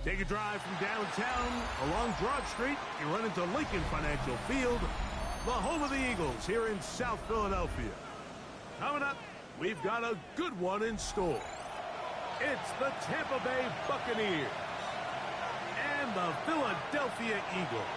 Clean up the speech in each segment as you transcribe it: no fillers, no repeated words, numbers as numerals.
Take a drive from downtown along Broad Street. You run into Lincoln Financial Field, the home of the Eagles here in South Philadelphia. Coming up, we've got a good one in store. It's the Tampa Bay Buccaneers and the Philadelphia Eagles.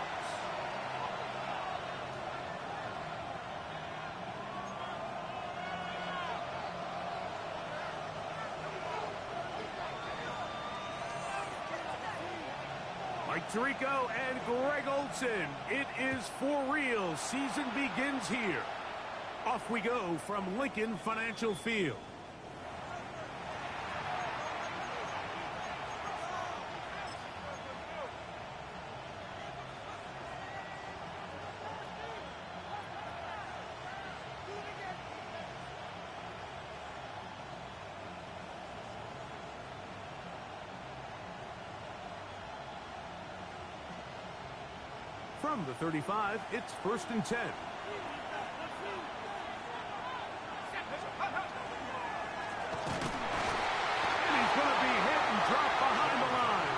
Mike Tirico and Greg Olsen. It is for real. Season begins here. Off we go from Lincoln Financial Field. From the 35, it's 1st and 10. And he's going to be hit and dropped behind the line.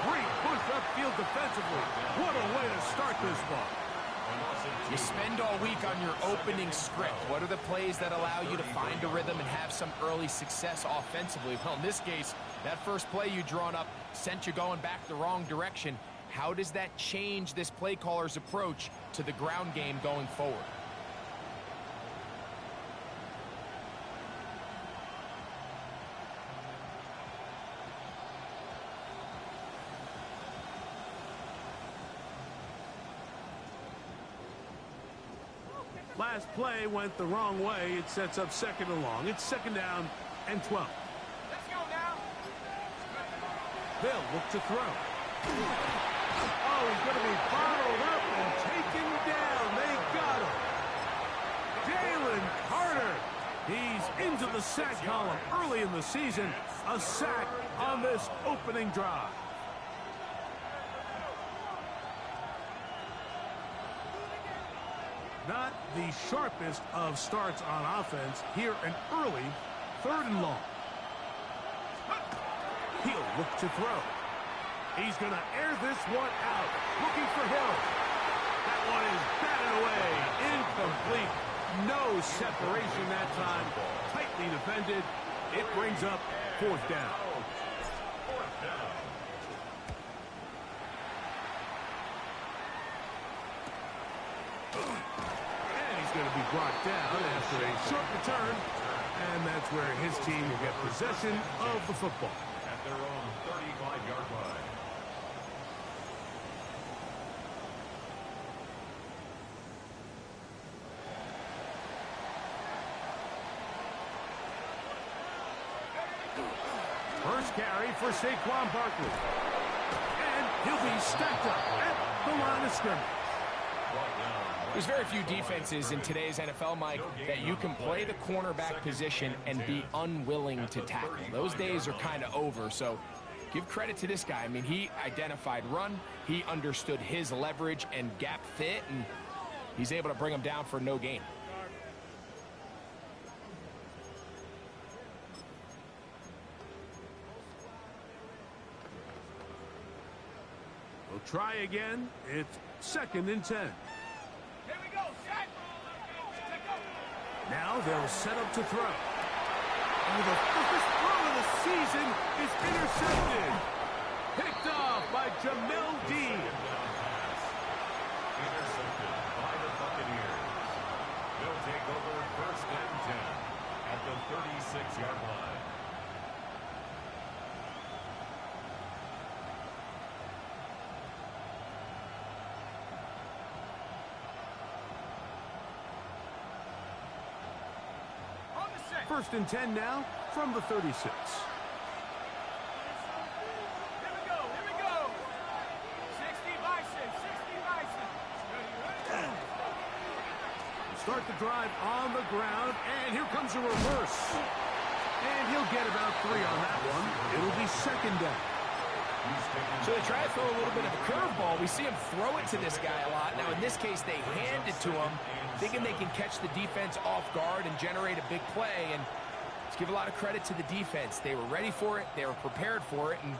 Great push upfield defensively. What a way to start this one. You spend all week on your opening script. What are the plays that allow you to find a rhythm and have some early success offensively? Well, in this case, that first play you drawn up sent you going back the wrong direction. How does that change this play caller's approach to the ground game going forward? Last play went the wrong way. It sets up 2nd and long. It's 2nd down and 12. Let's go now. They'll look to throw. Oh, he's going to be followed up and taken down. They got him. Jalen Carter. He's into the sack column early in the season. A sack on this opening drive. Not the sharpest of starts on offense. Here an early 3rd and long. He'll look to throw. He's going to air this one out. Looking for Hill. That one is batted away. Incomplete. No separation that time. Tightly defended. It brings up 4th down. And he's going to be brought down after a short return. And that's where his team will get possession of the football. At their own 35-yard line. First carry for Saquon Barkley. And he'll be stacked up at the line of scrimmage. There's very few defenses in today's NFL, Mike, that you can play the cornerback position and be unwilling to tackle. Those days are kind of over, so give credit to this guy. I mean, he identified run, he understood his leverage and gap fit, and he's able to bring him down for no gain. We'll try again. It's 2nd and 10. Here we go, set. Now they'll set up to throw. And the first throw of the season is intercepted. Picked off by Jamel Dean. Intercepted by the Buccaneers. They'll take over 1st and 10 at the 36-yard line. On the 6. 1st and 10 now from the 36. Here we go, here we go. 60 Bison, 60 Bison. Start the drive on the ground, and here comes a reverse. And he'll get about 3 on that one. It'll be 2nd down. So they try to throw a little bit of a curveball. We see him throw it to this guy a lot. Now, in this case, they hand it to him, thinking they can catch the defense off guard and generate a big play. And let's give a lot of credit to the defense. They were ready for it. They were prepared for it. And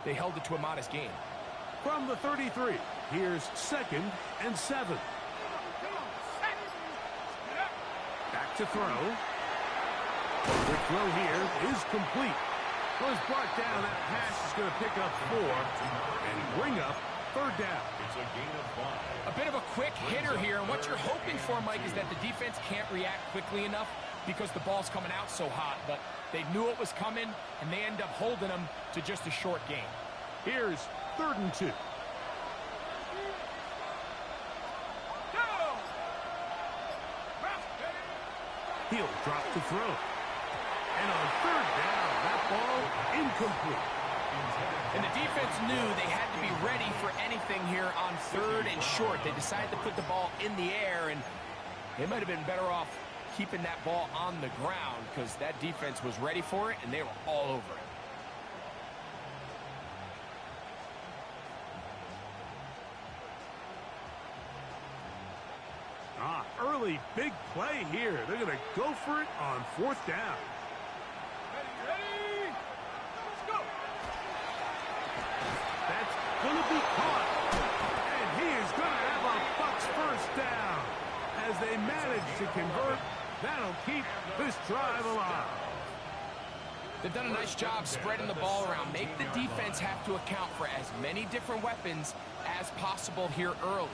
they held it to a modest gain. From the 33, here's 2nd and 7. Back to throw. The throw here is complete. Was brought down. That pass is going to pick up 4 and bring up 3rd down. It's a gain of 5. A bit of a quick hitter here, and what you're hoping for, Mike, is that the defense can't react quickly enough because the ball's coming out so hot, but they knew it was coming, and they end up holding them to just a short gain. Here's 3rd and 2. He'll drop the throw. And on 3rd down, that ball incomplete. And the defense knew they had to be ready for anything here on 3rd and short. They decided to put the ball in the air, and they might have been better off keeping that ball on the ground because that defense was ready for it, and they were all over it. Early big play here. They're going to go for it on 4th down. Ready? Let's go. That's going to be caught. And he is going to have a Bucs 1st down. As they manage to convert, that'll keep this drive alive. They've done a nice job spreading the ball around. Make the defense have to account for as many different weapons as possible here early.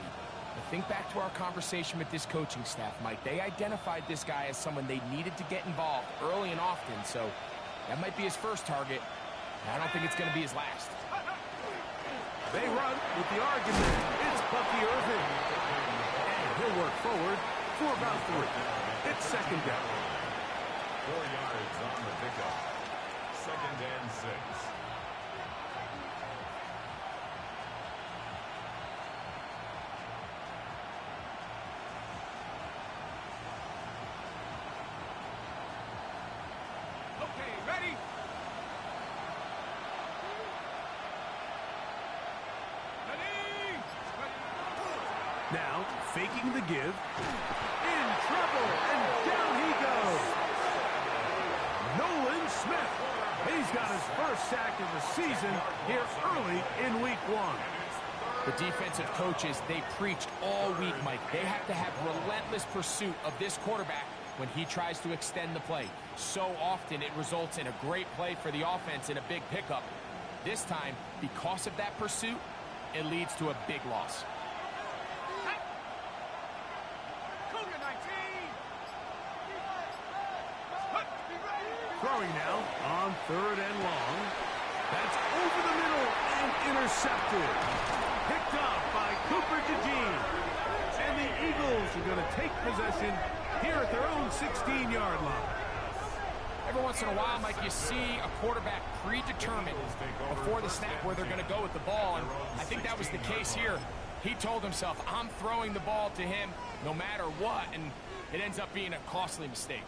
But think back to our conversation with this coaching staff, Mike. They identified this guy as someone they needed to get involved early and often, so that might be his first target. I don't think it's going to be his last. They run with the argument. It's Bucky Irving. And he'll work forward for about 3. It's 2nd down. 4 yards on the pickup. 2nd and 6. Ready? Now, faking the give. In trouble, and down he goes. Nolan Smith. He's got his 1st sack of the season here early in week 1. The defensive coaches, they preached all week, Mike. They have to have relentless pursuit of this quarterback when he tries to extend the play. So often it results in a great play for the offense and a big pickup. This time, because of that pursuit, it leads to a big loss. Throwing now on 3rd and long. That's over the middle and intercepted. Picked up by Cooper DeJean. And the Eagles are going to take possession here at their own 16-yard line. Every once in a while, Mike, you see a quarterback predetermined before the snap where they're going to go with the ball, and I think that was the case here. He told himself, I'm throwing the ball to him no matter what, and it ends up being a costly mistake.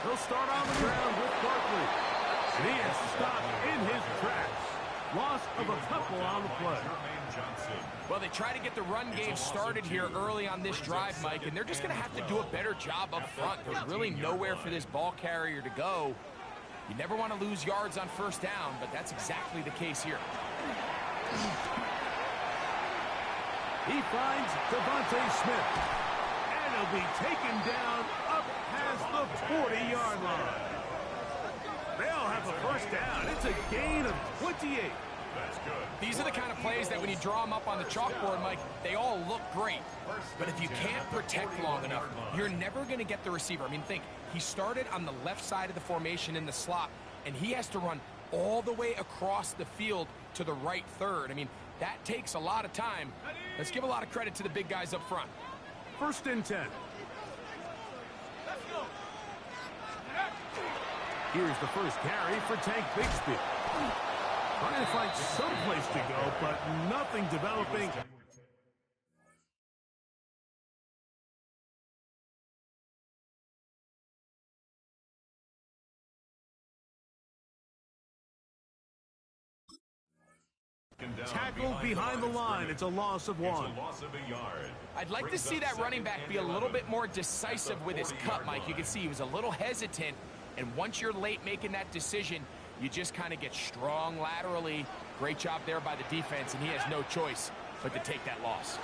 He'll start on the ground with Barkley. And he is stopped in his tracks. Loss of a couple on the play. Well, they try to get the run game started here early on this drive, Mike, and they're just going to have to do a better job up front. There's really nowhere for this ball carrier to go. You never want to lose yards on 1st down, but that's exactly the case here. He finds Devontae Smith. And he'll be taken down up past the 40-yard line. They'll have a 1st down. It's a gain of 28. That's good. These are the kind of plays that when you draw them up on the chalkboard, Mike, they all look great. But if you can't protect long enough, you're never going to get the receiver. I mean, think, he started on the left side of the formation in the slot, and he has to run all the way across the field to the right 3rd. I mean, that takes a lot of time. Let's give a lot of credit to the big guys up front. 1st and 10. Here's the first carry for Tank Bigsby. Trying to find some place to go, but nothing developing. tackled behind the line. It's a loss of 1. I'd like to see that running back be a little bit more decisive with his cut, Mike. You can see he was a little hesitant, and once you're late making that decision, you just kind of get strong laterally. Great job there by the defense, and he has no choice but to take that loss.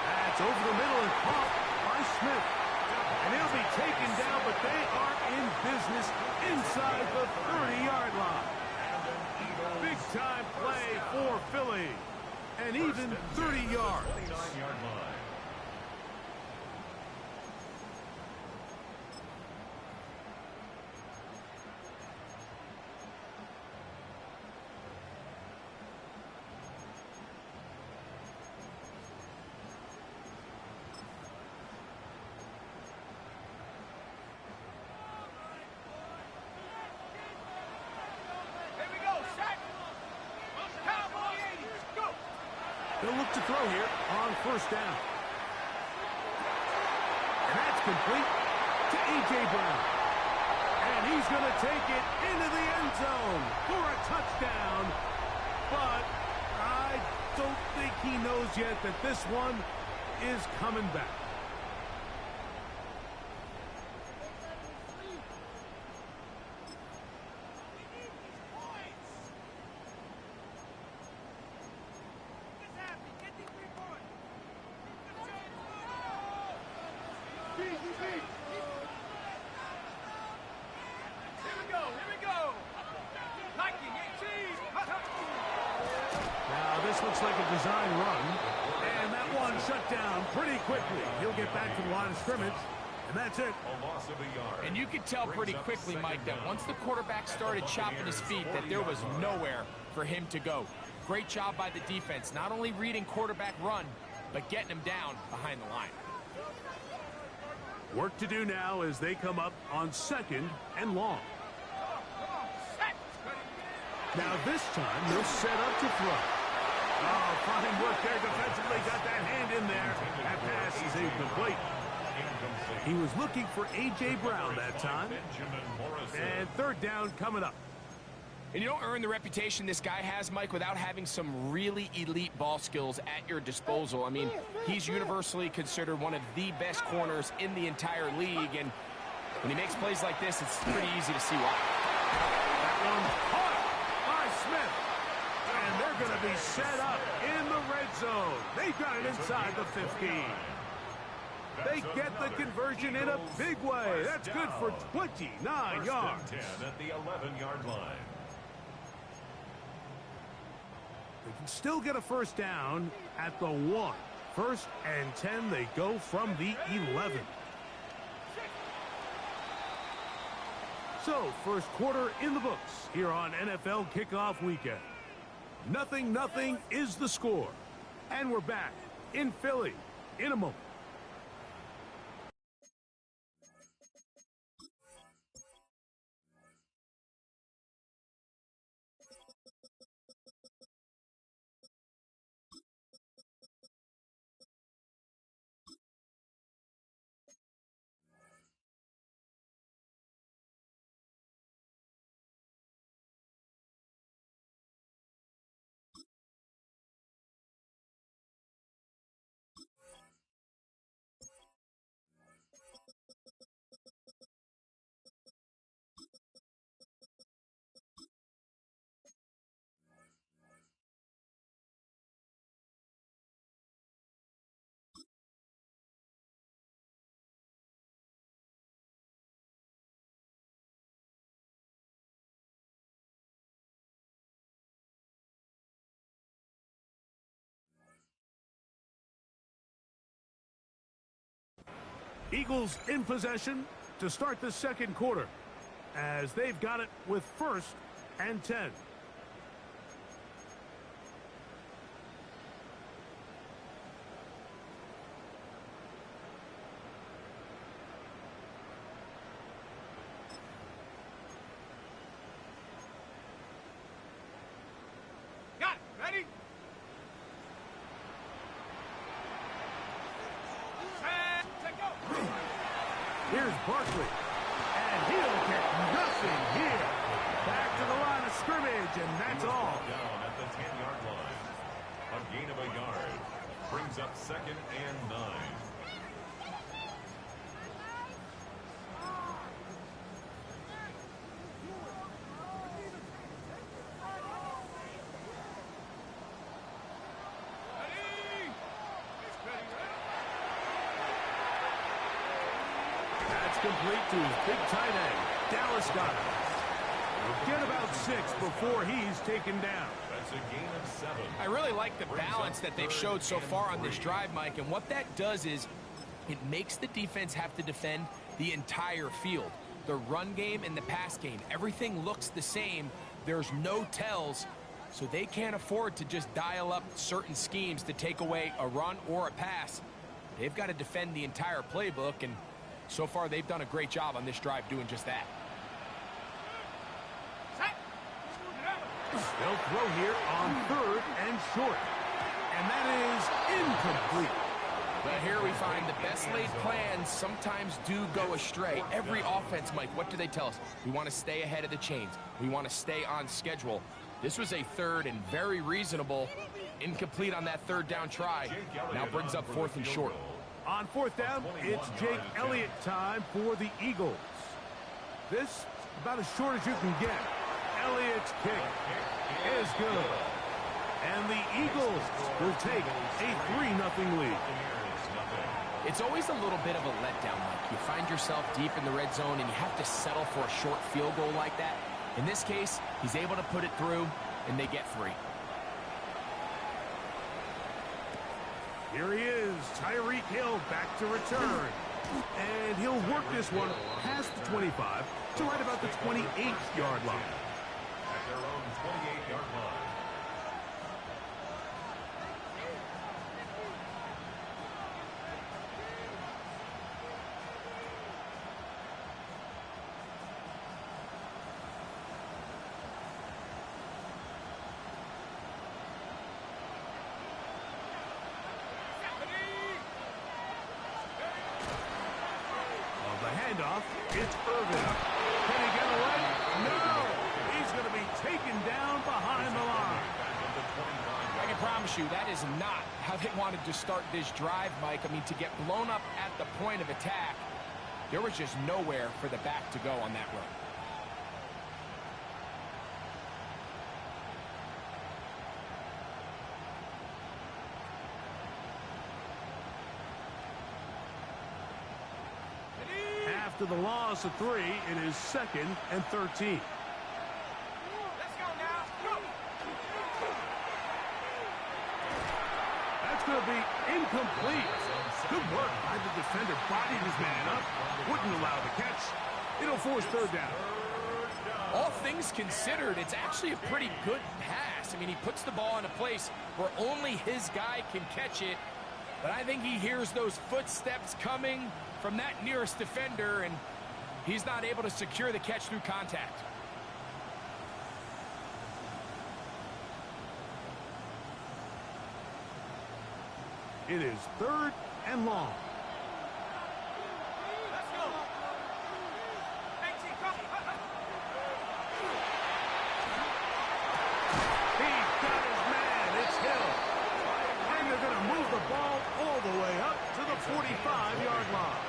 That's over the middle and caught by Smith. And he'll be taken down, but they are in business inside the 30-yard line. Big-time play for Philly. And even 30 yards. They'll look to throw here on first down. And that's complete to A.J. Brown. And he's going to take it into the end zone for a touchdown. But I don't think he knows yet that this one is coming back. Looks like a design run, and that one shut down pretty quickly. He'll get back to the line of scrimmage, and that's it. And you could tell pretty quickly, Mike, that once the quarterback started chopping his feet, that there was nowhere for him to go. Great job by the defense, not only reading quarterback run, but getting him down behind the line. Work to do now as they come up on 2nd and long. Now this time, they'll set up to throw. Oh, fine work there defensively. Got that hand in there. That pass is incomplete. He was looking for A.J. Brown that time. And 3rd down coming up. And you don't earn the reputation this guy has, Mike, without having some really elite ball skills at your disposal. I mean, he's universally considered one of the best corners in the entire league. And when he makes plays like this, it's pretty easy to see why. That one caught by Smith. And they're going to be set up in the red zone. They've got it inside the 15. They get the conversion in a big way. That's good for 29 yards. 10 at the 11-yard line. They can still get a first down at the 1. 1st and 10, they go from the 11. So, first quarter in the books here on NFL Kickoff Weekend. 0-0 is the score. And we're back in Philly in a moment. Eagles in possession to start the second quarter as they've got it with 1st and 10. Got it. Ready? Here's Barkley, and he'll get nothing here. Back to the line of scrimmage, and that's all. Down at the 10-yard line. A gain of a yard. Brings up 2nd and 9. That's complete to his big tight end. Dallas got it. He'll get about 6 before he's taken down. That's a gain of 7. I really like the balance that they've showed so far on this drive, Mike, and what that does is it makes the defense have to defend the entire field. The run game and the pass game, everything looks the same. There's no tells, so they can't afford to just dial up certain schemes to take away a run or a pass. They've got to defend the entire playbook, and so far they've done a great job on this drive doing just that. They'll throw here on 3rd and short. And that is incomplete. But here we find the best laid plans sometimes do go astray. Every offense, Mike, what do they tell us? We want to stay ahead of the chains. We want to stay on schedule. This was a 3rd and very reasonable. Incomplete on that 3rd down try. Now brings up 4th and short. On 4th down, it's Jake Elliott time for the Eagles. This about as short as you can get. Elliott's kick is good. And the Eagles will take a 3-0 lead. It's always a little bit of a letdown, Mike. You find yourself deep in the red zone and you have to settle for a short field goal like that. In this case, he's able to put it through, and they get 3. Here he is, Tyreek Hill back to return. And he'll work this one past the 25 to right about the 28-yard line. At their own 28-yard line. Handoff, it's Irvin. Can he get away? No! He's going to be taken down behind the line. I can promise you that is not how they wanted to start this drive, Mike. I mean, to get blown up at the point of attack, there was just nowhere for the back to go on that run. After the loss of 3, it is 2nd and 13. Let's go now. Go. That's going to be incomplete. Good work by the defender. Bodied his man up. Wouldn't allow the catch. It'll force 3rd down. All things considered, it's actually a pretty good pass. I mean, he puts the ball in a place where only his guy can catch it. But I think he hears those footsteps coming from that nearest defender, and he's not able to secure the catch through contact. It is 3rd and long. Let's go. Hey, T, come. He got his man. It's Hill. And they're going to move the ball all the way up to the 45-yard line.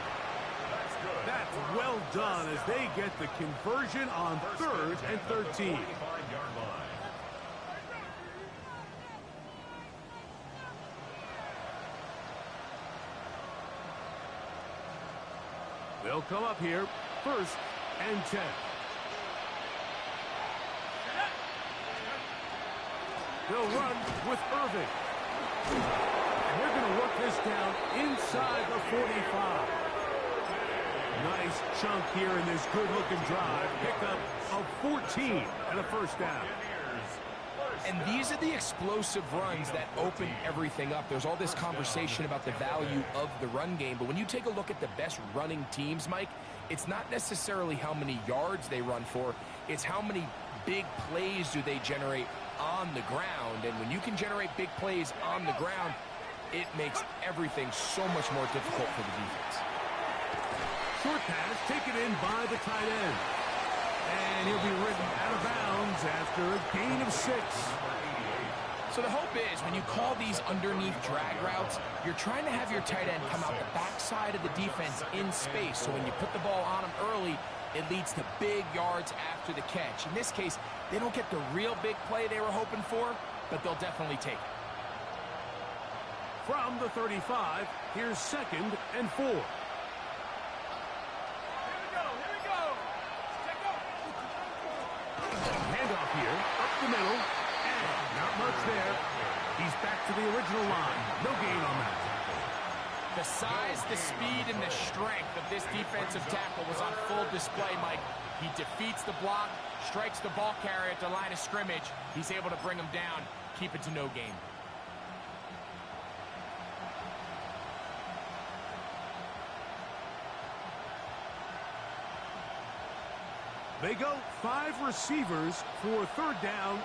That's well done as they get the conversion on 3rd and 13. 45-yard line. They'll come up here, 1st and 10. They'll run with Irving. And they're going to work this down inside the 45. Nice chunk here in this good-looking drive. Pickup of 14 and a 1st down. And these are the explosive runs that open everything up. There's all this conversation about the value of the run game, but when you take a look at the best running teams, Mike, it's not necessarily how many yards they run for, it's how many big plays do they generate on the ground. And when you can generate big plays on the ground, it makes everything so much more difficult for the defense. Short pass taken in by the tight end. And he'll be ridden out of bounds after a gain of 6. So the hope is when you call these underneath drag routes, you're trying to have your tight end come out the backside of the defense in space. So when you put the ball on him early, it leads to big yards after the catch. In this case, they don't get the real big play they were hoping for, but they'll definitely take it. From the 35, here's 2nd and 4. Here we go. Check go. Handoff here, up the middle, and not much there. He's back to the original line. No gain on that. The size, the speed, and the strength of this defensive tackle was on full display, Mike. He defeats the block, strikes the ball carrier at the line of scrimmage. He's able to bring him down, keep it to no gain. They go 5 receivers for 3rd down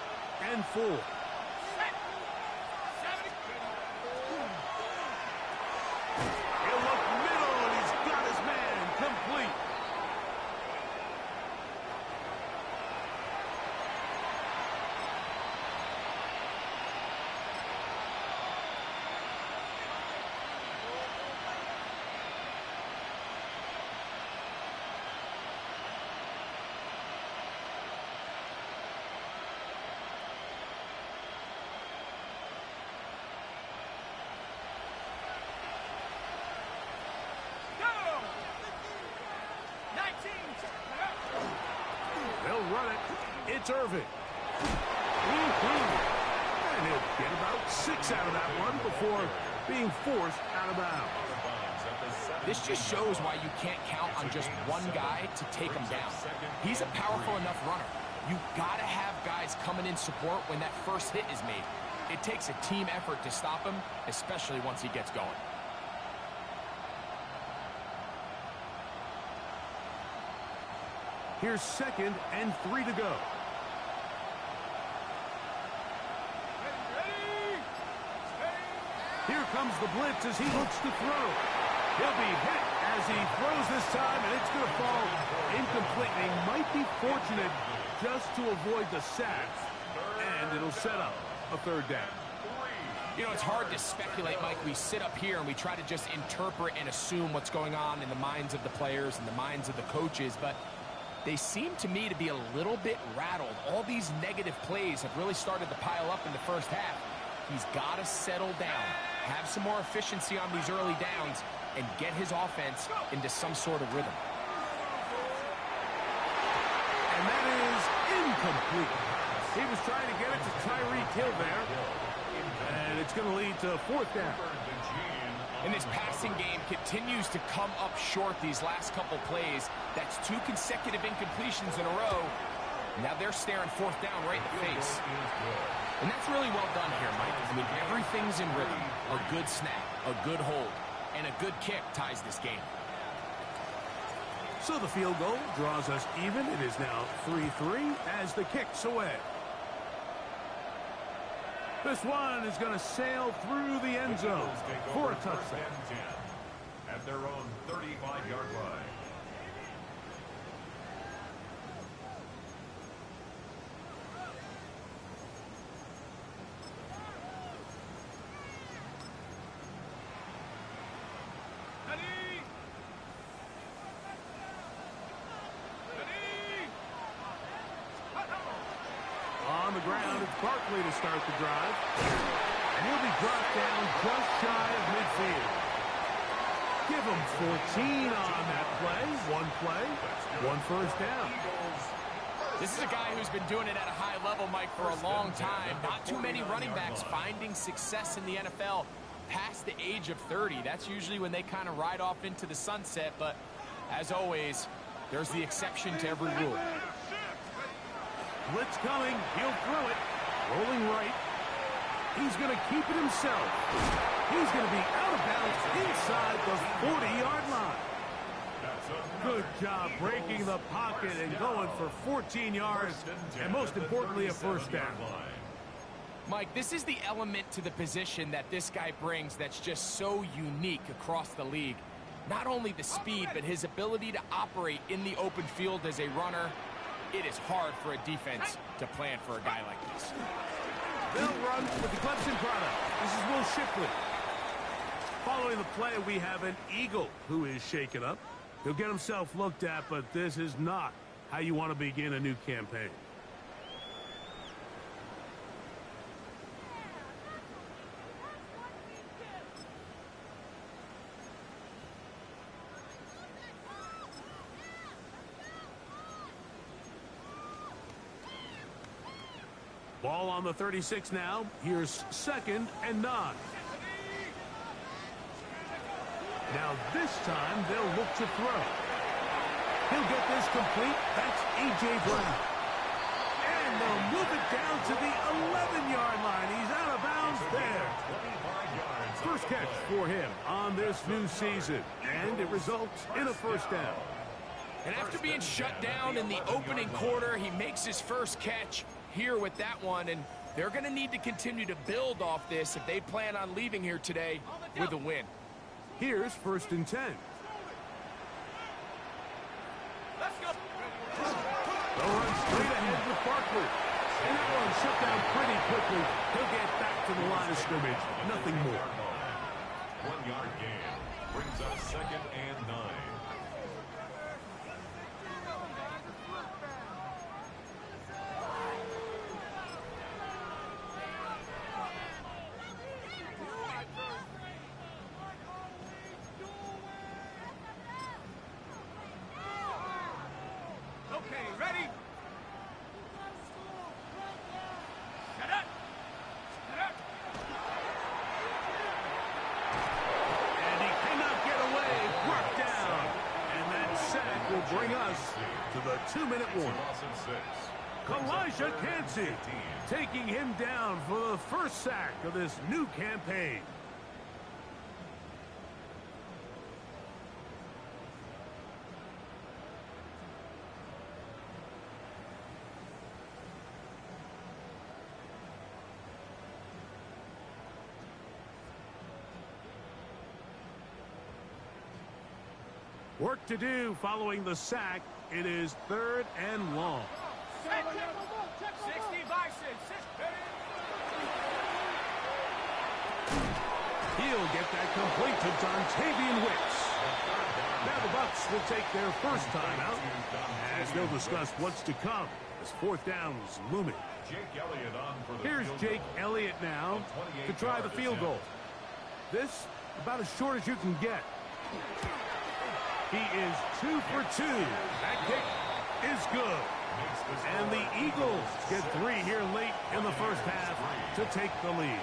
and 4. He'll look middle, and he's got his man complete. They'll run it. It's Irving. And he'll get about 6 out of that one before being forced out of bounds. This just shows why you can't count on just one guy to take him down. He's a powerful enough runner. You gotta have guys coming in support when that first hit is made. It takes a team effort to stop him, especially once he gets going. Here's 2nd and 3 to go. Here comes the blitz as he looks to throw. He'll be hit as he throws this time, and it's going to fall incomplete. They might be fortunate just to avoid the sack, and it'll set up a 3rd down. You know, it's hard to speculate, Mike. We sit up here and we try to just interpret and assume what's going on in the minds of the players and the minds of the coaches, but they seem to me to be a little bit rattled. All these negative plays have really started to pile up in the first half. He's got to settle down, have some more efficiency on these early downs, and get his offense into some sort of rhythm. And that is incomplete. He was trying to get it to Tyreek Hill there, and it's going to lead to 4th down. And this passing game continues to come up short these last couple plays. That's 2 consecutive incompletions in a row. Now they're staring 4th down right in the face. And that's really well done here, Mike. I mean, everything's in rhythm. A good snap, a good hold, and a good kick ties this game. So the field goal draws us even. It is now 3-3 as the kick's away. This one is going to sail through the end zone for a touchdown. At their own 35-yard line. On the ground, it's Barkley to start the drive. And he'll be dropped down just shy of midfield. Give him 14 on that play. 1 first down. This is a guy who's been doing it at a high level, Mike, for a long time. Not too many running backs finding success in the NFL past the age of 30. That's usually when they kind of ride off into the sunset. But as always, there's the exception to every rule. Blitz coming. He'll throw it. Rolling right. He's going to keep it himself. He's going to be out of bounds inside the 40-yard line. Good job breaking the pocket and going for 14 yards, and most importantly, a first down. Mike, this is the element to the position that this guy brings that's just so unique across the league. Not only the speed, but his ability to operate in the open field as a runner. it is hard for a defense to plan for a guy like this. They'll run with the Clemson product. This is Will Shipley. Following the play, we have an Eagle who is shaken up. He'll get himself looked at, but this is not how you want to begin a new campaign. Ball on the 36 now. Here's 2nd and 9. Now this time they'll look to throw. He'll get this complete. That's A.J. Brown. And they'll move it down to the 11-yard line. He's out of bounds there. First catch for him on this new season. And it results in a first down. And after being shut down in the opening quarter, he makes his first catch here with that one, and they're going to need to continue to build off this if they plan on leaving here today with a win. Here's 1st and 10. Let's go. They'll run straight ahead with Barkley. And that one shut down pretty quickly. He'll get back to the line of scrimmage. Nothing more. 1-yard gain brings up 2nd and 9. Okay, ready? Shut up. Shut up. And he cannot get away. Brought down. And that sack will bring us to the 2-minute warning. Kalijah Kancey taking him down for the first sack of this new campaign. Work to do following the sack. It is 3rd and long. 60 Bison. He'll get that complete to Dontavian Wicks. Now the Bucs will take their first time out as they'll discuss what's to come as 4th down is looming. Here's Jake Elliott now to try the field goal. This about as short as you can get. He is 2 for 2. That kick is good. And the Eagles get 3 here late in the first half to take the lead.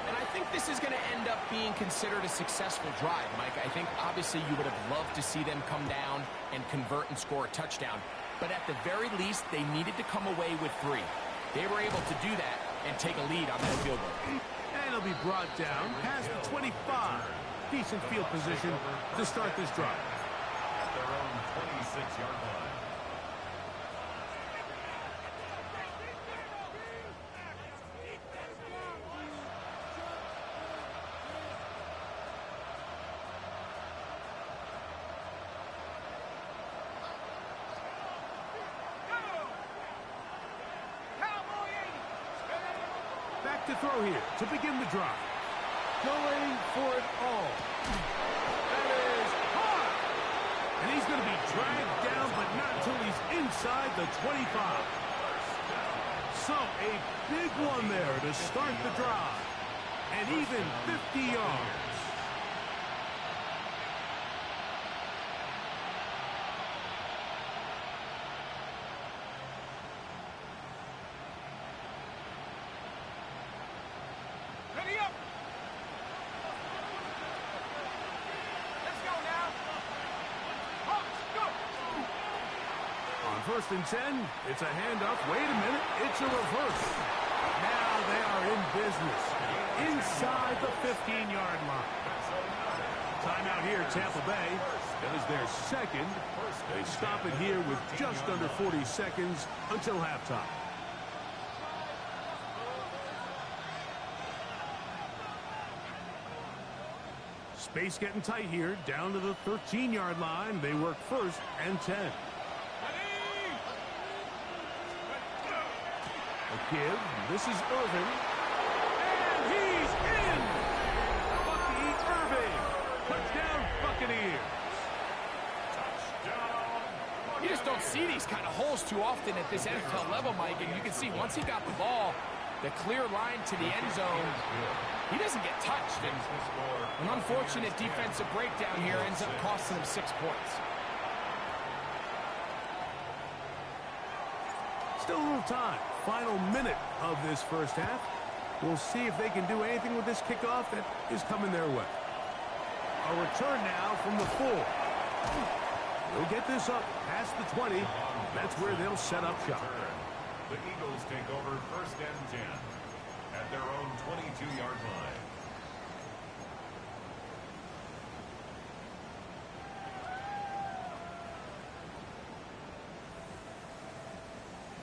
And I think this is going to end up being considered a successful drive, Mike. I think obviously you would have loved to see them come down and convert and score a touchdown. But at the very least, they needed to come away with 3. They were able to do that and take a lead on that field goal. And he'll be brought down past the 25. Decent field position to start this drive. At their own 26-yard line. Back to throw here to begin the drive. Going for it all. That is hard. And he's going to be dragged down, but not until he's inside the 25. So a big one there to start the drive. And even 50 yards. Ready up. Let's go now. Hawks, go. On 1st and 10, it's a handoff. Wait a minute, it's a reverse. Now they are in business. Inside the 15-yard line. Timeout here, Tampa Bay. That is their 2nd. They stop it here with just under 40 seconds until halftime. Space getting tight here, down to the 13-yard line. They work 1st and 10. A give. This is Irvin. And he's in! Bucky Irvin. Touchdown, Buccaneers. You just don't see these kind of holes too often at this NFL level, Mike. And you can see once he got the ball, the clear line to the end zone, he doesn't get touched. And an unfortunate defensive breakdown here ends up costing him 6 points. Still a little time. Final minute of this first half. We'll see if they can do anything with this kickoff that is coming their way. A return now from the 4. They'll get this up past the 20. That's where they'll set up shop. The Eagles take over first and 10 at their own 22-yard line.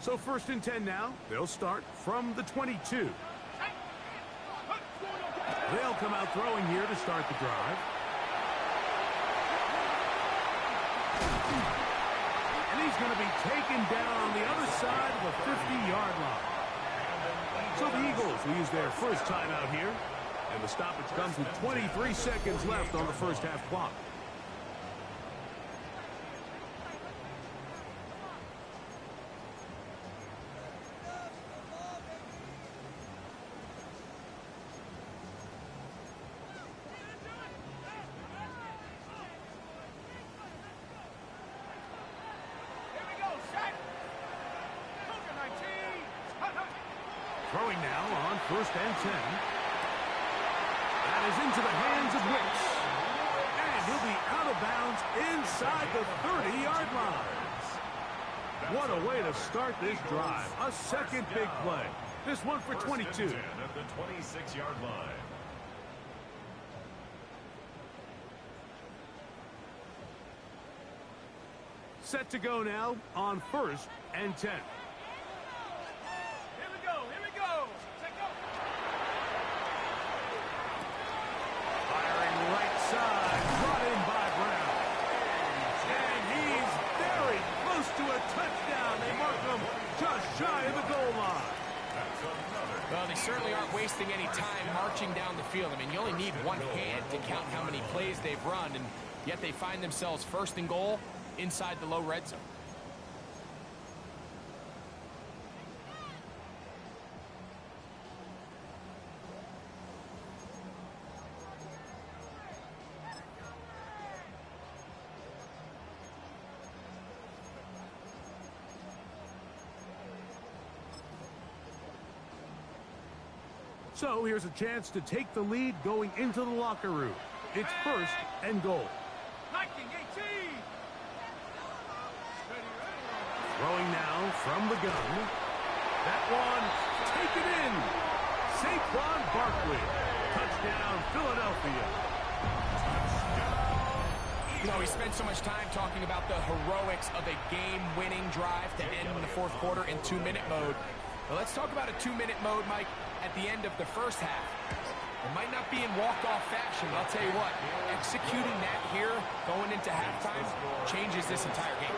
So first and 10 now. They'll start from the 22. They'll come out throwing here to start the drive. And he's going to be taken down on the other side of the 50-yard line. So the Eagles will use their first timeout here. And the stoppage comes with 23 seconds left on the first half clock. Throwing now on first and 10. That is into the hands of Wicks. And he'll be out of bounds inside the 30-yard line. What a way to start this drive. A second big play. This one for 22. First and 10 at the 26-yard line. Set to go now on first and 10. Shy of the goal line. Well, they certainly aren't wasting any time marching down the field. I mean, you only need one hand to count how many plays they've run, and yet they find themselves first and goal inside the low red zone. So here's a chance to take the lead going into the locker room. It's first and goal. Throwing now from the gun. That one taken in. Saquon Barkley. Touchdown, Philadelphia. You know, we spent so much time talking about the heroics of a game-winning drive to end in the fourth quarter in 2-minute mode. Well, let's talk about a 2-minute mode, Mike, at the end of the first half. It might not be in walk-off fashion, but I'll tell you what, executing that here going into halftime changes this entire game.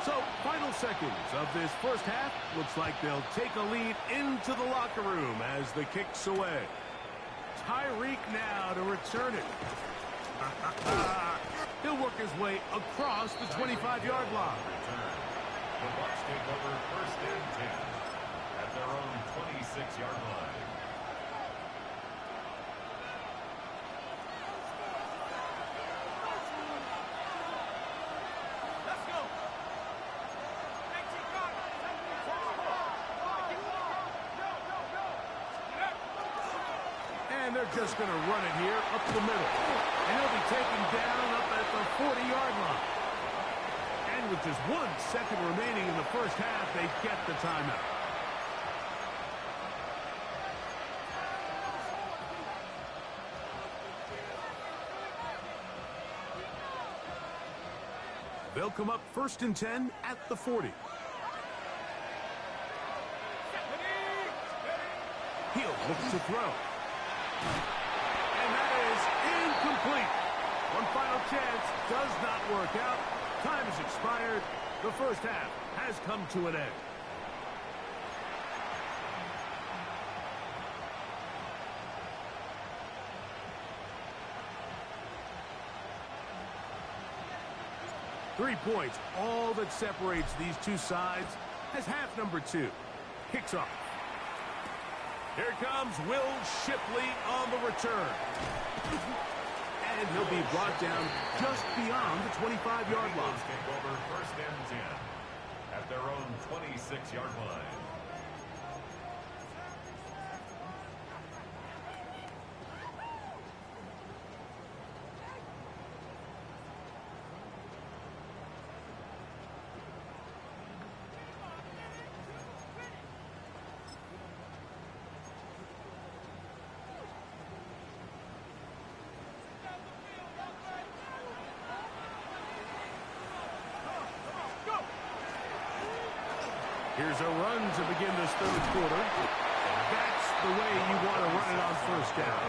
So, final seconds of this first half. Looks like they'll take a lead into the locker room as the kick's away. Tyreek now to return it. He'll work his way across the 25-yard line. The Bucs take over first and 10 at their own 26-yard line. And they're just going to run it here up the middle. And he'll be taken down up at the 40-yard line. And with just 1 second remaining in the first half, they get the timeout. They'll come up first and 10 at the 40. He'll look to throw. And that incomplete. One final chance does not work out. Time has expired. The first half has come to an end. Three points, all that separates these two sides as half number two kicks off. Here comes Will Shipley on the return. And he'll be brought down just beyond the 25-yard line. Take over first and 10 at their own 26-yard line. Here's a run to begin this third quarter. That's the way you want to run it on first down.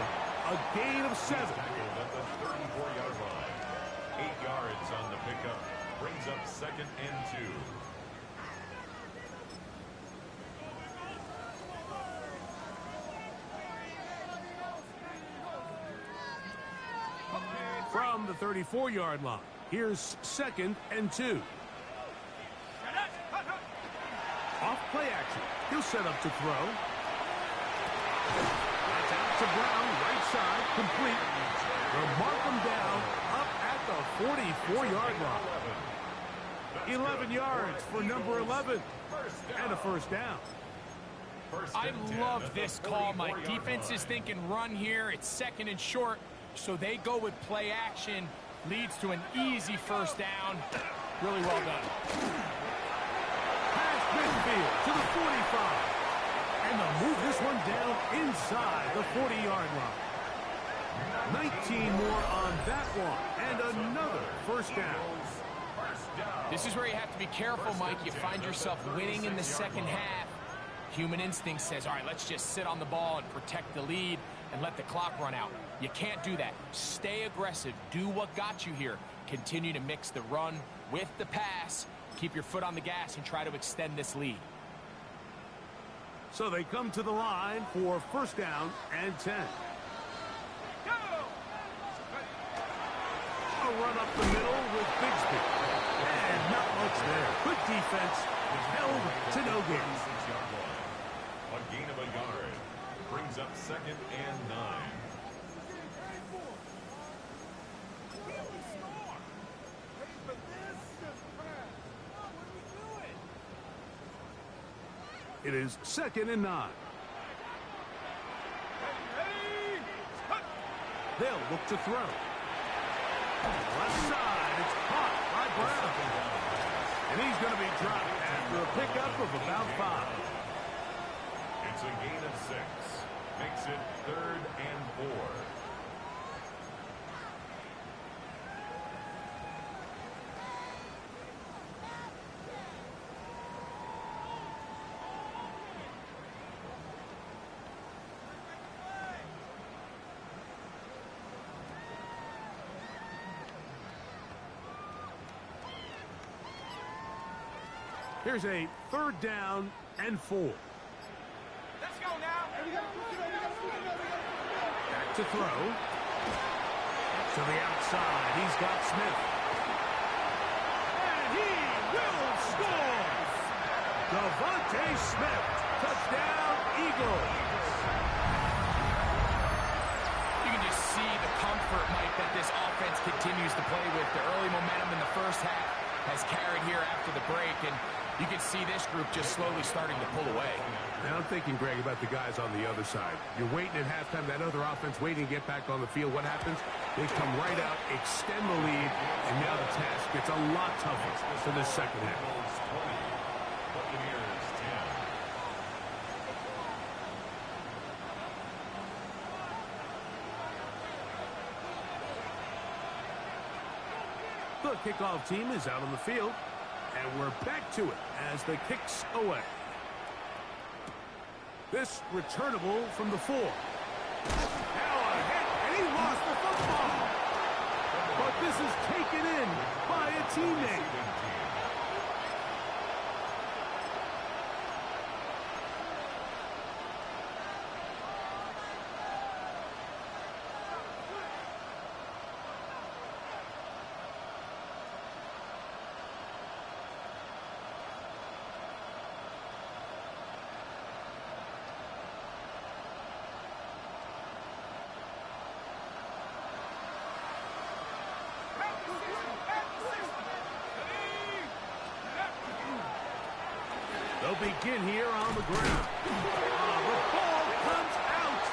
A gain of 7. Tackled at the 34-yard line. 8 yards on the pickup. Brings up second and 2. From the 34-yard line, here's second and 2. Off play action. He'll set up to throw. That's out to Brown, right side, complete. They'll mark him down up at the 44-yard line. 11 yards for number 11. And a first down. I love this call, Mike. Defense is thinking run here. It's second and short, so they go with play action. Leads to an easy first down. Really well done. Midfield to the 45. And they'll move this one down inside the 40-yard line. 19 more on that one. And another first down. This is where you have to be careful, Mike. You find yourself winning in the second half. Human instinct says, all right, let's just sit on the ball and protect the lead and let the clock run out. You can't do that. Stay aggressive. Do what got you here. Continue to mix the run with the pass. Keep your foot on the gas and try to extend this lead. So they come to the line for first down and 10. A run up the middle with Bigsby. And not much there. Good defense. Held to no gain. A gain of a yard. Brings up second and 9. It is second and 9. They'll look to throw. Left side, it's caught by Brown. And he's going to be dropped after a pickup of about 5. It's a gain of 6. Makes it third and 4. Here's a third down and 4. Let's go now. Back to throw. To the outside, he's got Smith. And he will score! Devontae Smith, touchdown Eagles. You can just see the comfort, Mike, that this offense continues to play with. The early momentum in the first half has carried here after the break, and you can see this group just slowly starting to pull away. Now I'm thinking, Greg, about the guys on the other side. You're waiting at halftime, that other offense waiting to get back on the field. What happens? They come right out, extend the lead, and now the task gets a lot tougher for this second half. Buccaneers 10. The kickoff team is out on the field, and we're back to it as the kicks away. This returnable from the 4. Now a hit, and he lost the football. but this is taken in by a teammate. They'll begin here on the ground. The ball comes out.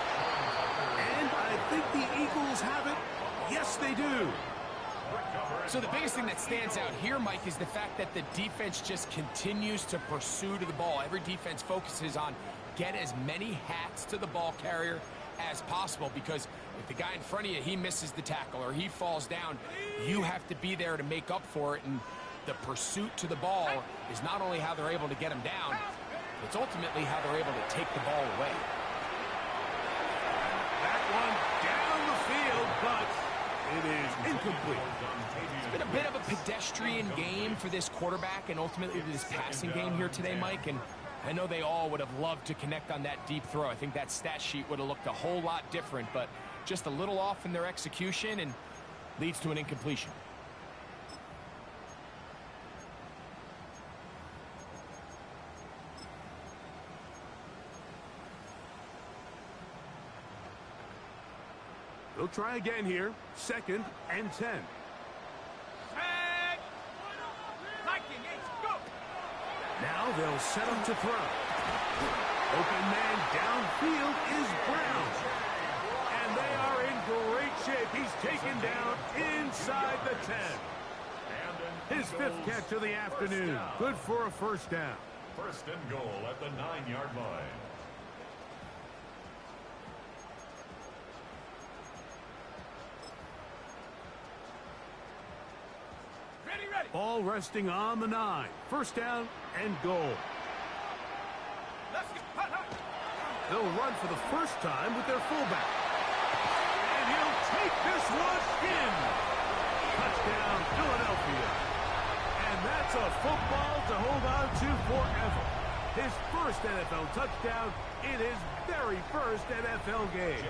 And I think the Eagles have it. Yes, they do. So the biggest thing that stands out here, Mike, is the fact that the defense just continues to pursue to the ball. Every defense focuses on get as many hats to the ball carrier as possible, because if the guy in front of you, he misses the tackle or he falls down, you have to be there to make up for it. And the pursuit to the ball is not only how they're able to get him down, it's ultimately how they're able to take the ball away. That one down the field, but it is incomplete. It's been a bit of a pedestrian game for this quarterback and ultimately this passing game here today, Mike. And I know they all would have loved to connect on that deep throw. I think that stat sheet would have looked a whole lot different, but just a little off in their execution and leads to an incompletion. They'll try again here. 2nd and 10. Now they'll set up to throw. Open man downfield is Brown. And they are in great shape. He's taken down inside the 10. His 5th catch of the afternoon. Good for a first down. 1st and goal at the 9-yard line. Ball resting on the 9. 1st down and goal. They'll run for the first time with their fullback. And he'll take this one in. Touchdown, Philadelphia. And that's a football to hold on to forever. His first NFL touchdown in his very first NFL game.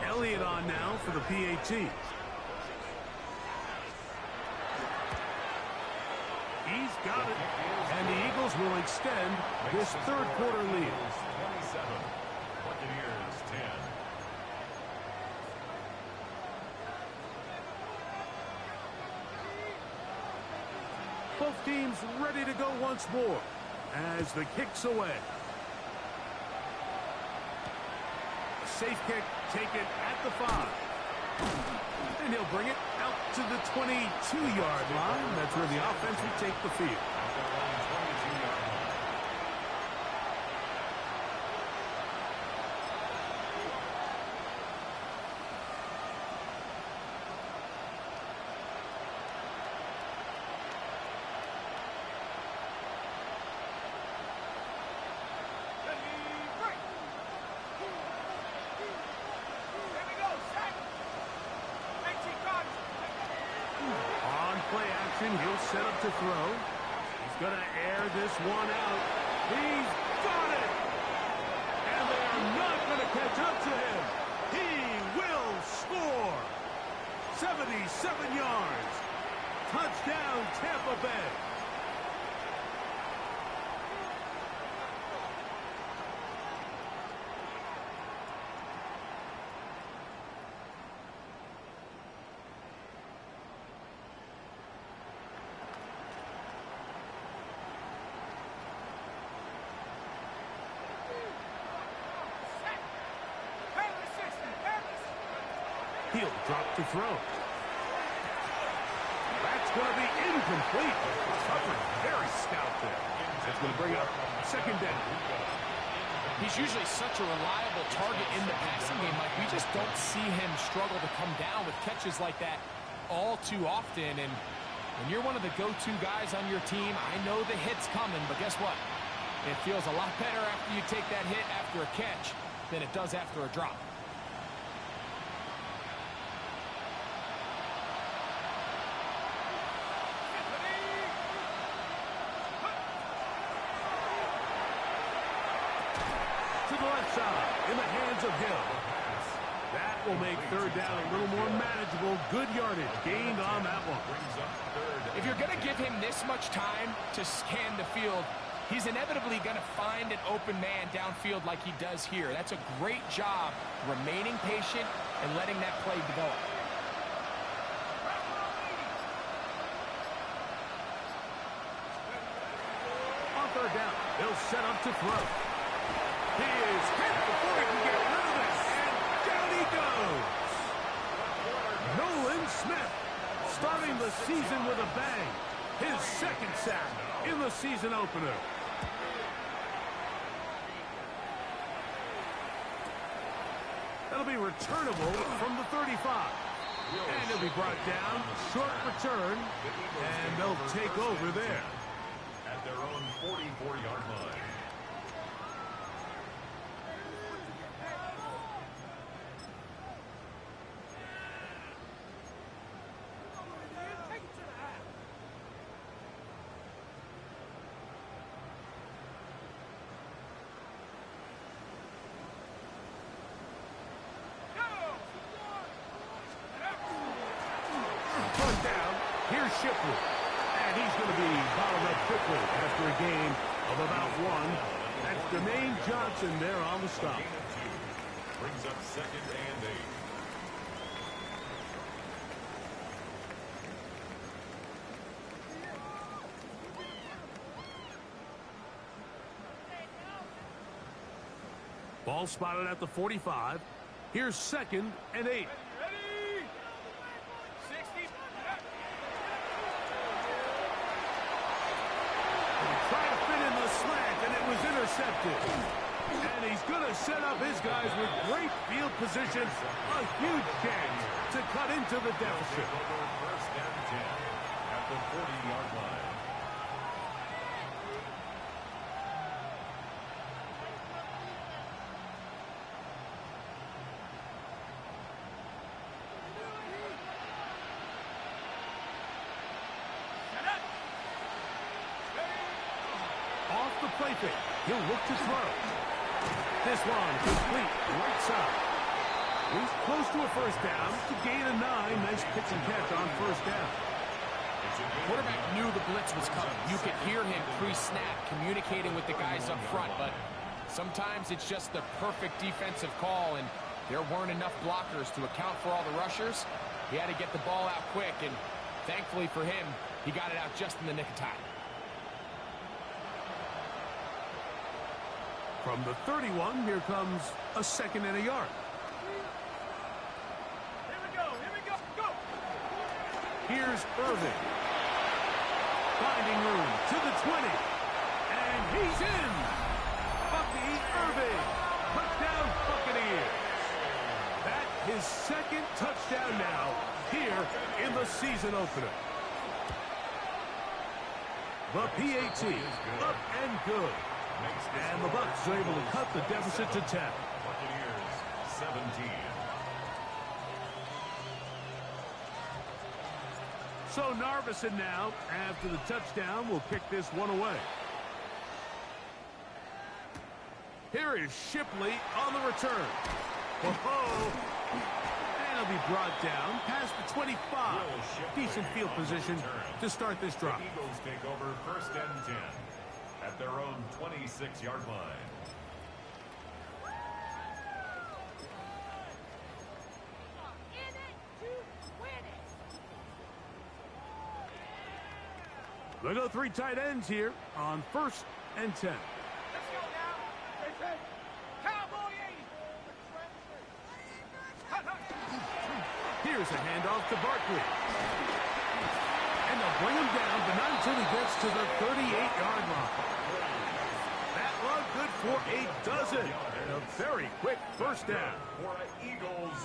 Elliott on now for the PAT. He's got it. And the Eagles will extend this 3rd quarter lead. 27. Buccaneers 10. Both teams ready to go once more as the kick's away. A safe kick taken at the 5. And he'll bring it out to the 22-yard line. That's where the offense will take the field. He'll set up to throw. He's going to air this one out. He's got it! And they are not going to catch up to him. He will score! 77 yards. Touchdown, Tampa Bay. He'll drop to throw. That's going to be incomplete. Covered very stout there. That's going to bring up 2nd down. He's usually such a reliable target in the passing game. Like, we just don't see him struggle to come down with catches like that all too often. And when you're one of the go-to guys on your team, I know the hit's coming, but guess what? It feels a lot better after you take that hit after a catch than it does after a drop. the left side in the hands of Hill. That will make third down a little more manageable. Good yardage gained on that one. If you're going to give him this much time to scan the field, he's inevitably going to find an open man downfield like he does here. That's a great job remaining patient and letting that play develop. On third down, he'll set up to throw. He is hit before he can get rid of it, and down he goes. Nolan Smith starting the season with a bang. His second sack in the season opener. That'll be returnable from the 35. And he'll be brought down, short return, and they'll take over there. At their own 44-yard line. First down, here's Shipley. And he's going to be bottled up quickly after a gain of about one. That's Jermaine Johnson there on the stop. Brings up second and 8. Ball spotted at the 45. Here's second and 8. Trying to fit in the slant, and it was intercepted. And he's going to set up his guys with great field position. A huge chance to cut into the deficit. First and 10 at the 40-yard line. Off the play fake. He'll look to throw. This one complete right side. He's close to a first down to gain a 9. Nice pitch and catch on first down. Quarterback knew the blitz was coming. You could hear him pre-snap communicating with the guys up front, but sometimes it's just the perfect defensive call, and there weren't enough blockers to account for all the rushers. He had to get the ball out quick, and thankfully for him, he got it out just in the nick of time. From the 31, here comes a second and a yard. Here we go, go! Here's Irving. Finding room to the 20. And he's in. Bucky Irving. Touchdown Buccaneers. That's his second touchdown now here in the season opener. The PAT up and good. And the Bucs are able to cut the deficit to 10. Buccaneers 17. So Narveson now, after the touchdown, will kick this one away. Here is Shipley on the return. Whoa! And he'll be brought down past the 25. Decent field position to start this drive. The Eagles take over first and 10 at their own 26-yard line. They go 3 tight ends here on first and 10. Let's go now. Cowboy 80. Here's a handoff to Barkley. And they'll bring him down, but not until he gets to the 38-yard line. That run good for a dozen. And a very quick first down.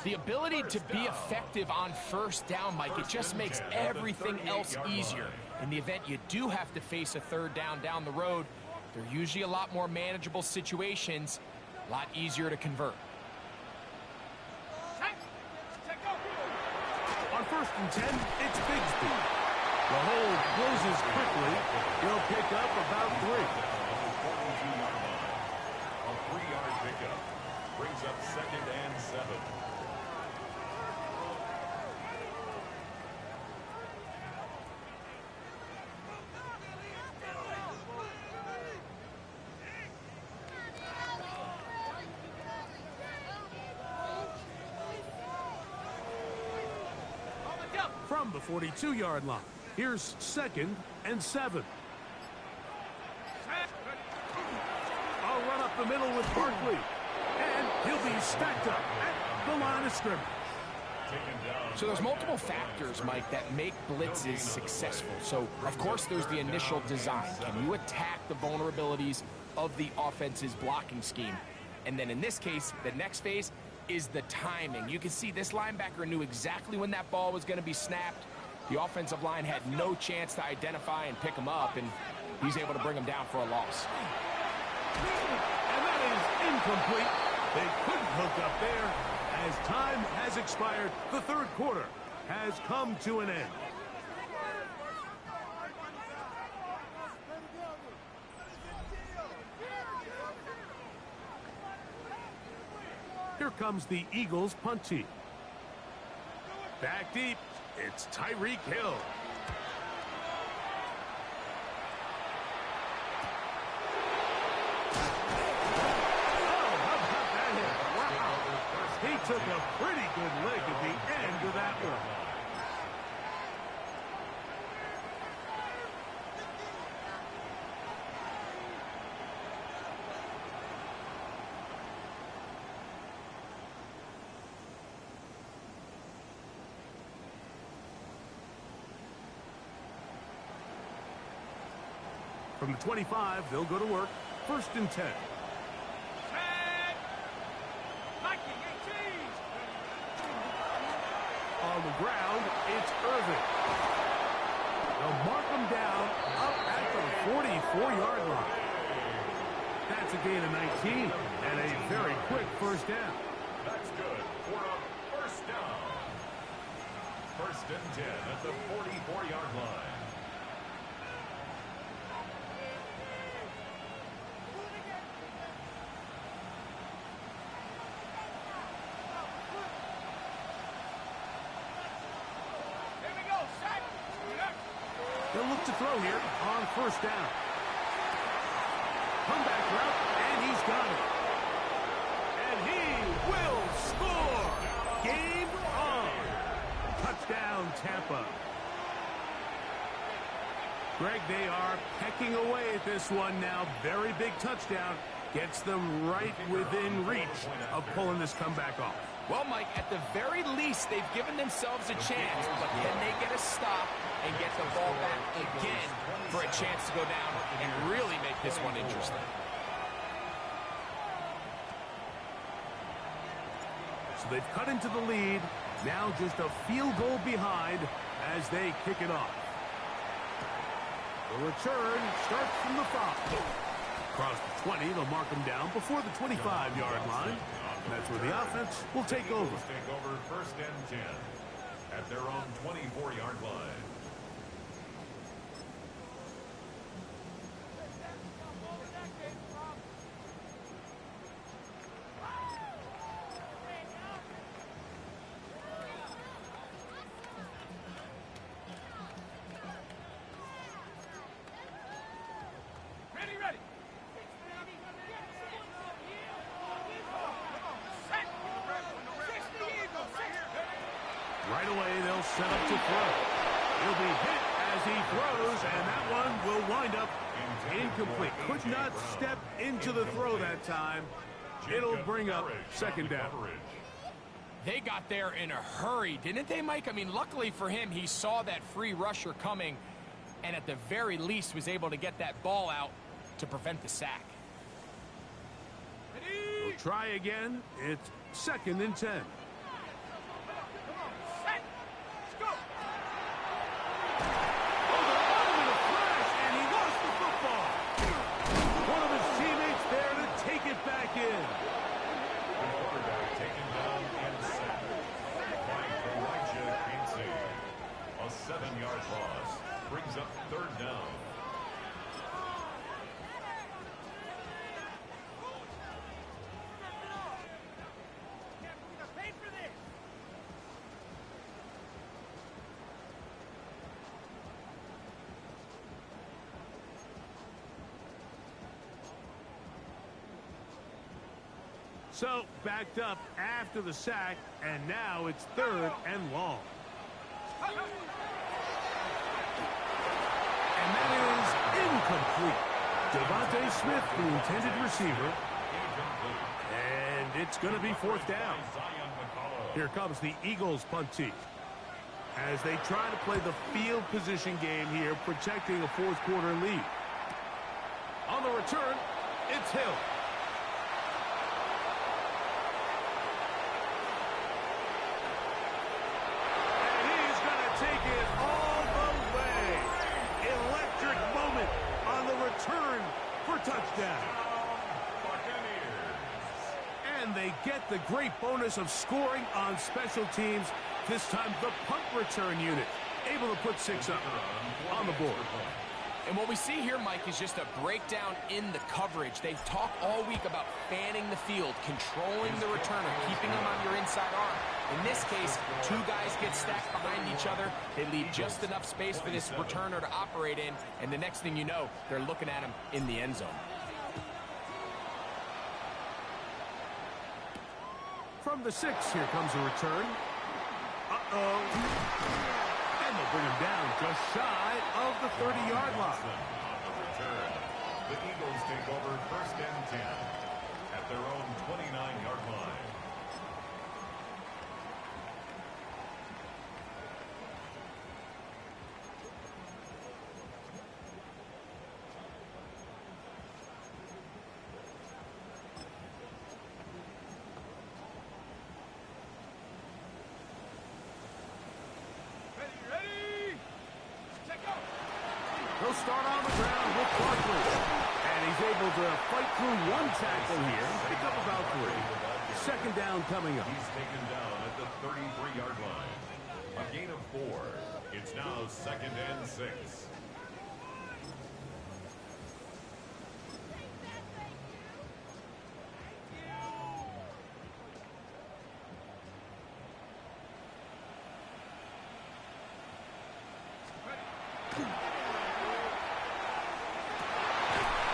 The ability to be effective on first down, Mike, it just makes everything else easier. In the event you do have to face a third down the road, they're usually a lot more manageable situations, a lot easier to convert. On first and 10, it's Bigsby. The hole closes quickly. He'll pick up about 3. A 3-yard pickup. from the 42-yard line. Here's 2nd and 7. I'll run up the middle with Barkley. And he'll be stacked up at the line of scrimmage. So there's multiple factors, Mike, that make blitzes successful. So, of course, there's the initial design. Can you attack the vulnerabilities of the offense's blocking scheme? And then in this case, the next phase is the timing. You can see this linebacker knew exactly when that ball was going to be snapped. The offensive line had no chance to identify and pick him up, and he's able to bring him down for a loss. And that is incomplete. They couldn't hook up there. As time has expired, the third quarter has come to an end. Here comes the Eagles punt team. Back deep, it's Tyreek Hill. He took a pretty good leg at the end of that one. From the 25, they'll go to work. 1st and 10. On the ground, it's Irvin. They'll mark him down up at the 44-yard line. That's a gain of 19 and a very quick first down. That's good for a first down. 1st and 10 at the 44-yard line. They'll look to throw here on 1st down. Comeback route, and he's got it. And he will score. Game on. Touchdown, Tampa. Greg, they are pecking away at this one now. Very big touchdown. Gets them right within reach of pulling this comeback off. Well, Mike, at the very least, they've given themselves a chance, but can they get a stop and get the ball back again for a chance to go down and really make this one interesting? So they've cut into the lead. Now just a field goal behind as they kick it off. The return starts from the 5. Across the 20, they'll mark them down before the 25-yard line. That's where the offense will take over. Take over 1st and 10 at their own 24-yard line. Right away, they'll set up to throw. He'll be hit as he throws, and that one will wind up incomplete. Could not step into the throw that time. It'll bring up 2nd down. They got there in a hurry, didn't they, Mike? I mean, luckily for him, he saw that free rusher coming and at the very least was able to get that ball out to prevent the sack. We'll try again. It's 2nd and 10. Back in. The quarterback taken down and sacked. Fine for Elijah Kinsey. A 7-yard loss brings up 3rd down. So, backed up after the sack, and now it's 3rd and long. And that is incomplete. Devontae Smith, the intended receiver. And it's going to be fourth down. Here comes the Eagles punt team as they try to play the field position game here, protecting a fourth quarter lead. On the return, it's Hill. And he's going to take it all the way. Electric moment on the return for touchdown. And they get the great bonus of scoring on special teams. This time the punt return unit able to put 6 up on the board. And what we see here, Mike, is just a breakdown in the coverage. They talk all week about fanning the field, controlling the returner, keeping them on your inside arm. In this case, 2 guys get stacked behind each other. They leave just enough space for this returner to operate in, and the next thing you know, they're looking at him in the end zone. From the 6, here comes a return. Uh-oh. And they'll bring him down just shy of the 30-yard line. The Eagles take over 1st and 10 at their own 29-yard line. He'll start on the ground with Barkley. And he's able to fight through 1 tackle here. Pick up about 3. 2nd down coming up. He's taken down at the 33-yard line. A gain of 4. It's now 2nd and 6.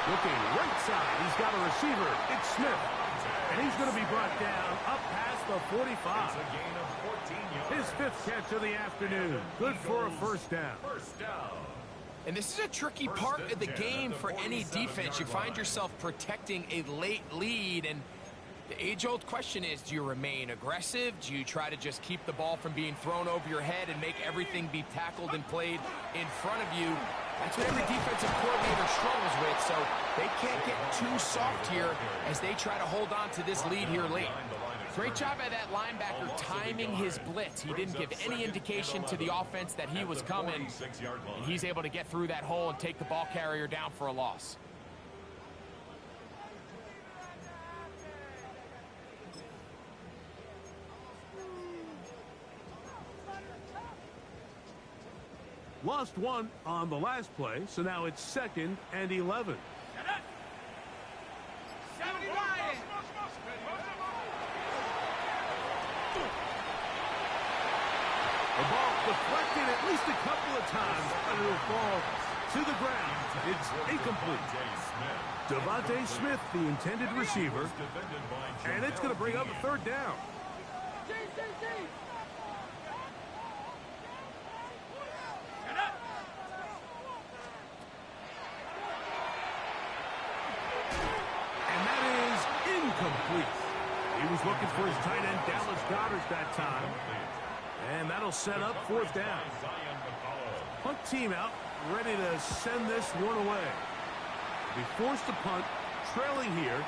Looking right side, he's got a receiver. It's Smith. And he's going to be brought down up past the 45. It's a gain of 14 yards. His 5th catch of the afternoon. Good for a first down. First down. And this is a tricky part of the game for any defense. You find yourself protecting a late lead, and the age-old question is, do you remain aggressive? Do you try to just keep the ball from being thrown over your head and make everything be tackled and played in front of you? That's what every defensive coordinator struggles with, so they can't get too soft here as they try to hold on to this lead here late. Great job by that linebacker timing his blitz. He didn't give any indication to the offense that he was coming, and he's able to get through that hole and take the ball carrier down for a loss. Lost 1 on the last play, so now it's 2nd and 11. The ball deflected at least a couple of times, and it will fall to the ground. It's incomplete. Devontae Smith, the intended receiver, and it's going to bring up a 3rd down. Incomplete. He was looking for his tight end, Dallas Goedert, that time. And that'll set up 4th down. Punt team out, ready to send this one away. Be forced to punt, trailing here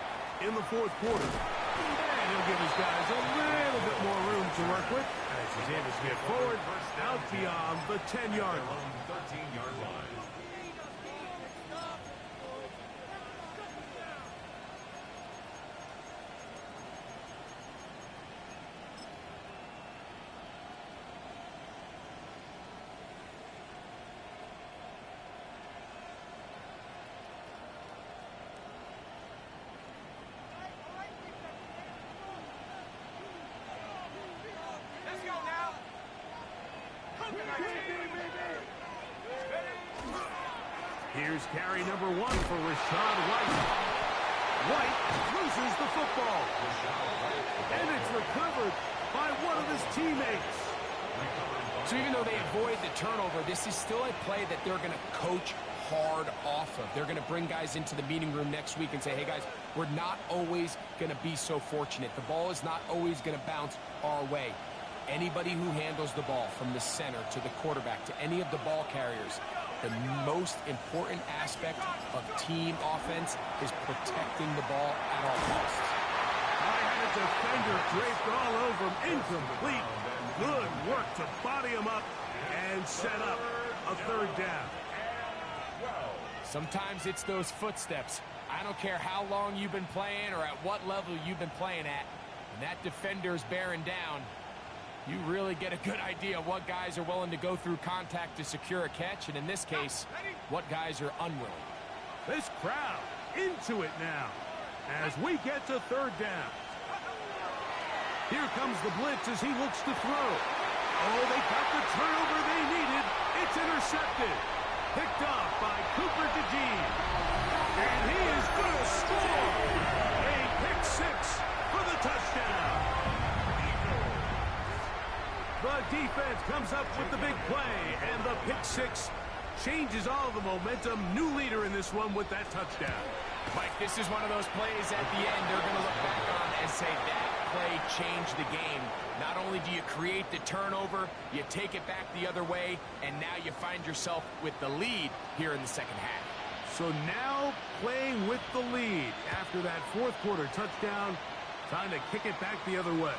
in the 4th quarter. And he'll give his guys a little bit more room to work with as he's able to get forward out beyond the 10-yard line. 13-yard line. Here's carry number 1 for Rashad White. White loses the football. And it's recovered by one of his teammates. So even though they avoid the turnover, this is still a play that they're going to coach hard off of. They're going to bring guys into the meeting room next week and say, hey, guys, we're not always going to be so fortunate. The ball is not always going to bounce our way. Anybody who handles the ball from the center to the quarterback to any of the ball carriers, the most important aspect of team offense is protecting the ball at all costs. I had a defender draped all over him. Incomplete. Good work to body him up and set up a third down. Sometimes it's those footsteps. I don't care how long you've been playing or at what level you've been playing at. When that defender's bearing down, you really get a good idea of what guys are willing to go through contact to secure a catch, and in this case, what guys are unwilling. This crowd into it now as we get to third down. Here comes the blitz as he looks to throw. Oh, they got the turnover they needed. It's intercepted. Picked off by Cooper DeJean. And he is going to score. A pick six for the touchdown. The defense comes up with the big play, and the pick six changes all the momentum. New leader in this one with that touchdown. Mike, this is one of those plays at the end they're going to look back on and say that play changed the game. Not only do you create the turnover, you take it back the other way, and now you find yourself with the lead here in the second half. So now playing with the lead after that fourth quarter touchdown, time to kick it back the other way.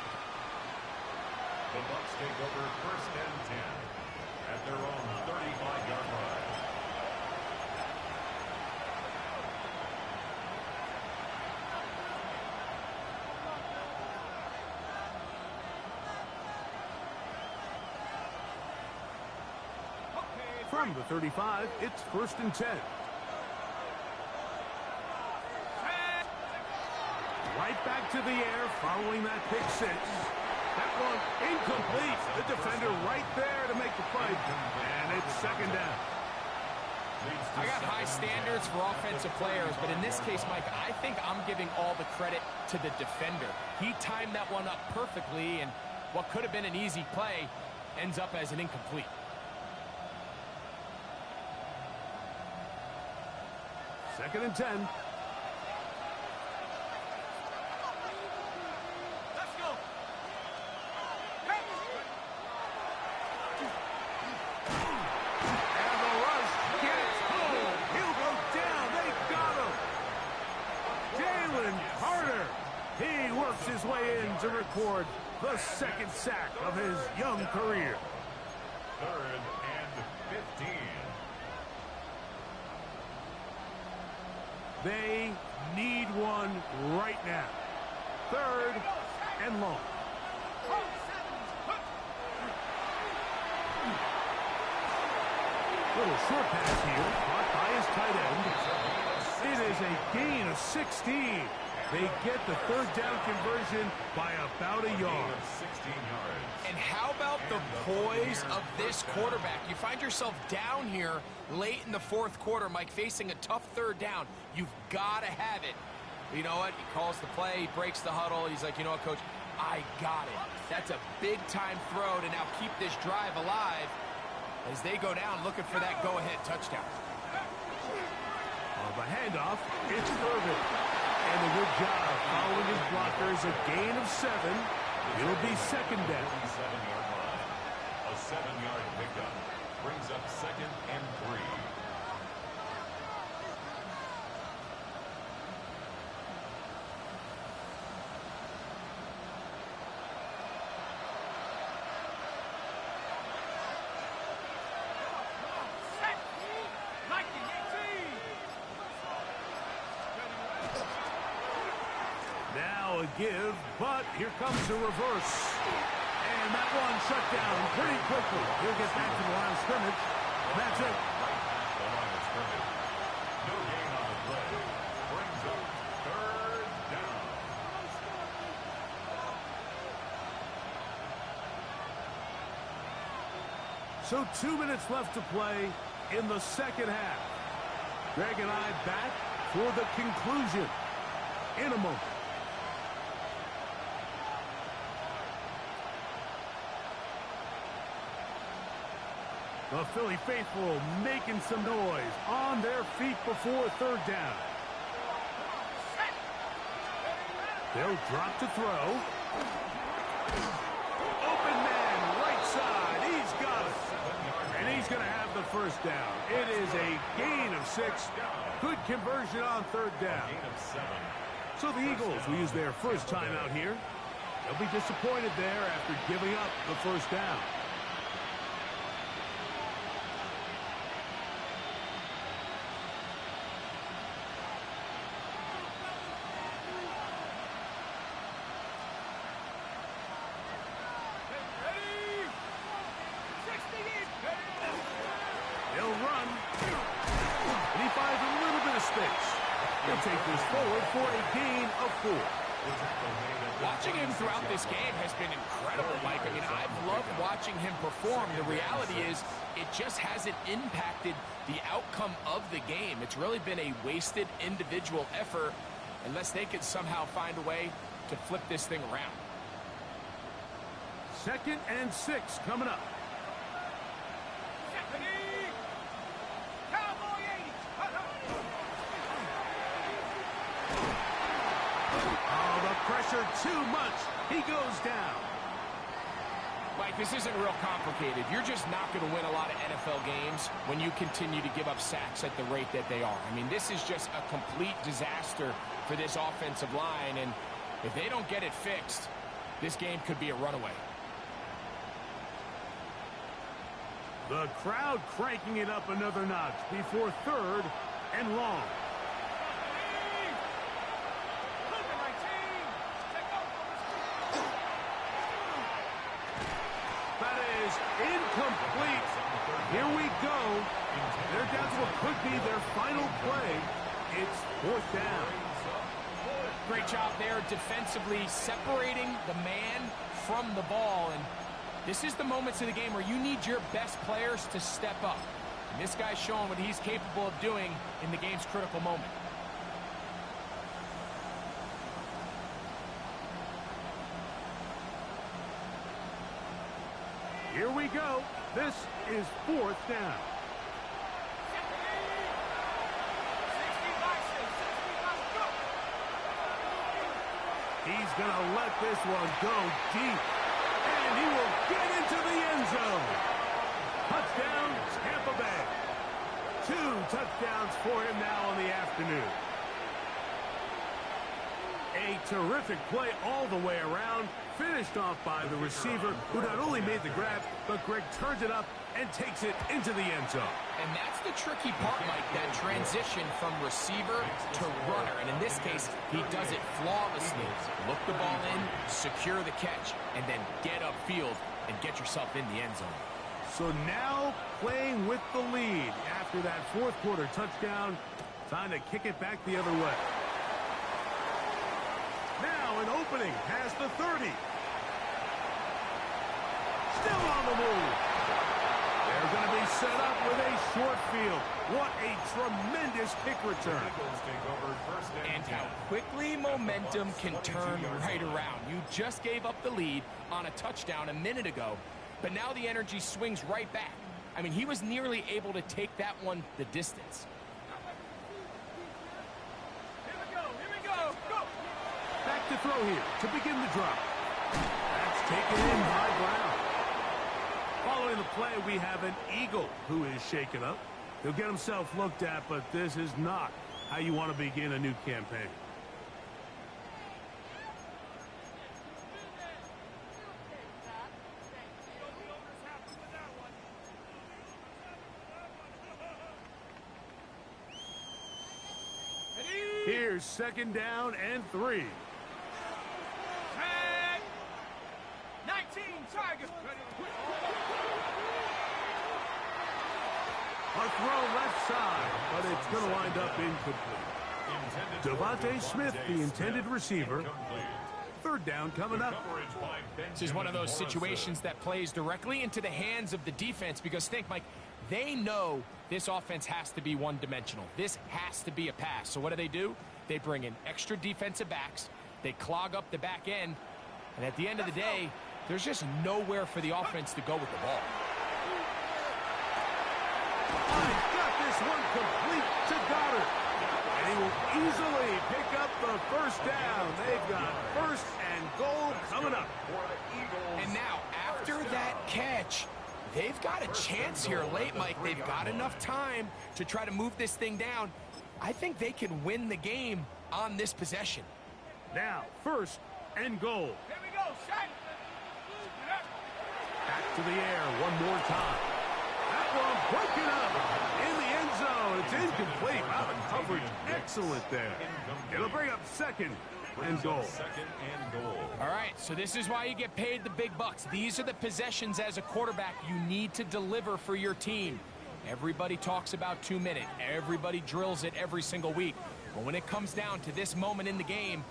The Bucs take over first and 10 at their own 35-yard line. From the 35, it's first and 10. Right back to the air following that pick six. That one incomplete. The defender right there to make the play. And it's second down. I got high standards for offensive players, but in this case, Mike, I think I'm giving all the credit to the defender. He timed that one up perfectly, and what could have been an easy play ends up as an incomplete. Second and 10. Let's go. And the rush gets home. He'll go down. They got him. Jalen Carter. He works his way in to record the second sack of his young career. Third and 15. They need one right now. Third and long. Little short pass here, caught by his tight end. It is a gain of 16. They get the third down conversion by about a yard. 16 yards. And how about the poise of this quarterback? You find yourself down here late in the fourth quarter, Mike, facing a tough third down. You've got to have it. You know what? He calls the play, he breaks the huddle. He's like, you know what, Coach? I got it. That's a big-time throw to now keep this drive alive as they go down looking for that go-ahead touchdown. On the handoff, it's Irvin. And a good job following his blockers. A gain of 7. It'll be second down. 7-yard line. A 7-yard pickup brings up second and 3. Now a give, but here comes the reverse. And that one shut down pretty quickly. He'll get back to the line of scrimmage. That's it. The line of scrimmage. No gain on the play. Brings up third down. So 2 minutes left to play in the second half. Greg and I back for the conclusion in a moment. The Philly faithful making some noise on their feet before third down. They'll drop to throw. Open man, right side. He's got it. And he's going to have the first down. It is a gain of 6. Good conversion on third down. So the Eagles will use their first time out here. They'll be disappointed there after giving up the first down. He'll take this forward for a gain of 4. Watching him throughout this game has been incredible, Mike. I mean, I've loved watching him perform. The reality is it just hasn't impacted the outcome of the game. It's really been a wasted individual effort unless they could somehow find a way to flip this thing around. 2nd and 6 coming up. Pressure too much. He goes down. Mike, this isn't real complicated. You're just not going to win a lot of NFL games when you continue to give up sacks at the rate that they are. I mean, this is just a complete disaster for this offensive line, and if they don't get it fixed, this game could be a runaway. The crowd cranking it up another notch before 3rd and long. Incomplete. Here we go. They're down to what could be their final play. It's 4th down. Great job there defensively separating the man from the ball. And this is the moments of the game where you need your best players to step up. And this guy's showing what he's capable of doing in the game's critical moment. Here we go. This is 4th down. He's going to let this one go deep. And he will get into the end zone. Touchdown, Tampa Bay. 2 touchdowns for him now on the afternoon. A terrific play all the way around, finished off by the receiver, who not only made the grab, but Greg turns it up and takes it into the end zone. And that's the tricky part, Mike, that transition from receiver to runner. And in this case, he does it flawlessly. Look the ball in, secure the catch, and then get upfield and get yourself in the end zone. So now playing with the lead after that 4th quarter touchdown, time to kick it back the other way. Now an opening past the 30. Still on the move. They're going to be set up with a short field. What a tremendous kick return. And how quickly momentum can turn right around. You just gave up the lead on a touchdown a minute ago, but now the energy swings right back. I mean, he was nearly able to take that one the distance. Back to throw here to begin the drop. That's taken in by Brown. Following the play, we have an Eagle who is shaken up. He'll get himself looked at, but this is not how you want to begin a new campaign. Here's 2nd down and 3. 19, Tigers. A throw left side, but it's going to wind up incomplete. Devontae Smith, the intended receiver. 3rd down coming up. This is one of those situations that plays directly into the hands of the defense because think, Mike, they know this offense has to be one-dimensional. This has to be a pass. So what do? They bring in extra defensive backs. They clog up the back end. And at the end of the day, there's just nowhere for the offense to go with the ball. Oh, he's got this one complete to Goddard. And he will easily pick up the first down. They've got first and goal coming up. And now, after that catch, they've got a chance here late, Mike. They've got enough time to try to move this thing down. I think they can win the game on this possession. Now, first and goal. Here we go, set. Back to the air one more time. That one broken up in the end zone. It's incomplete. Wow, the coverage excellent there. It'll bring up second and goal. All right, so this is why you get paid the big bucks. These are the possessions as a quarterback you need to deliver for your team. Everybody talks about 2 minute. Everybody drills it every single week. But when it comes down to this moment in the game,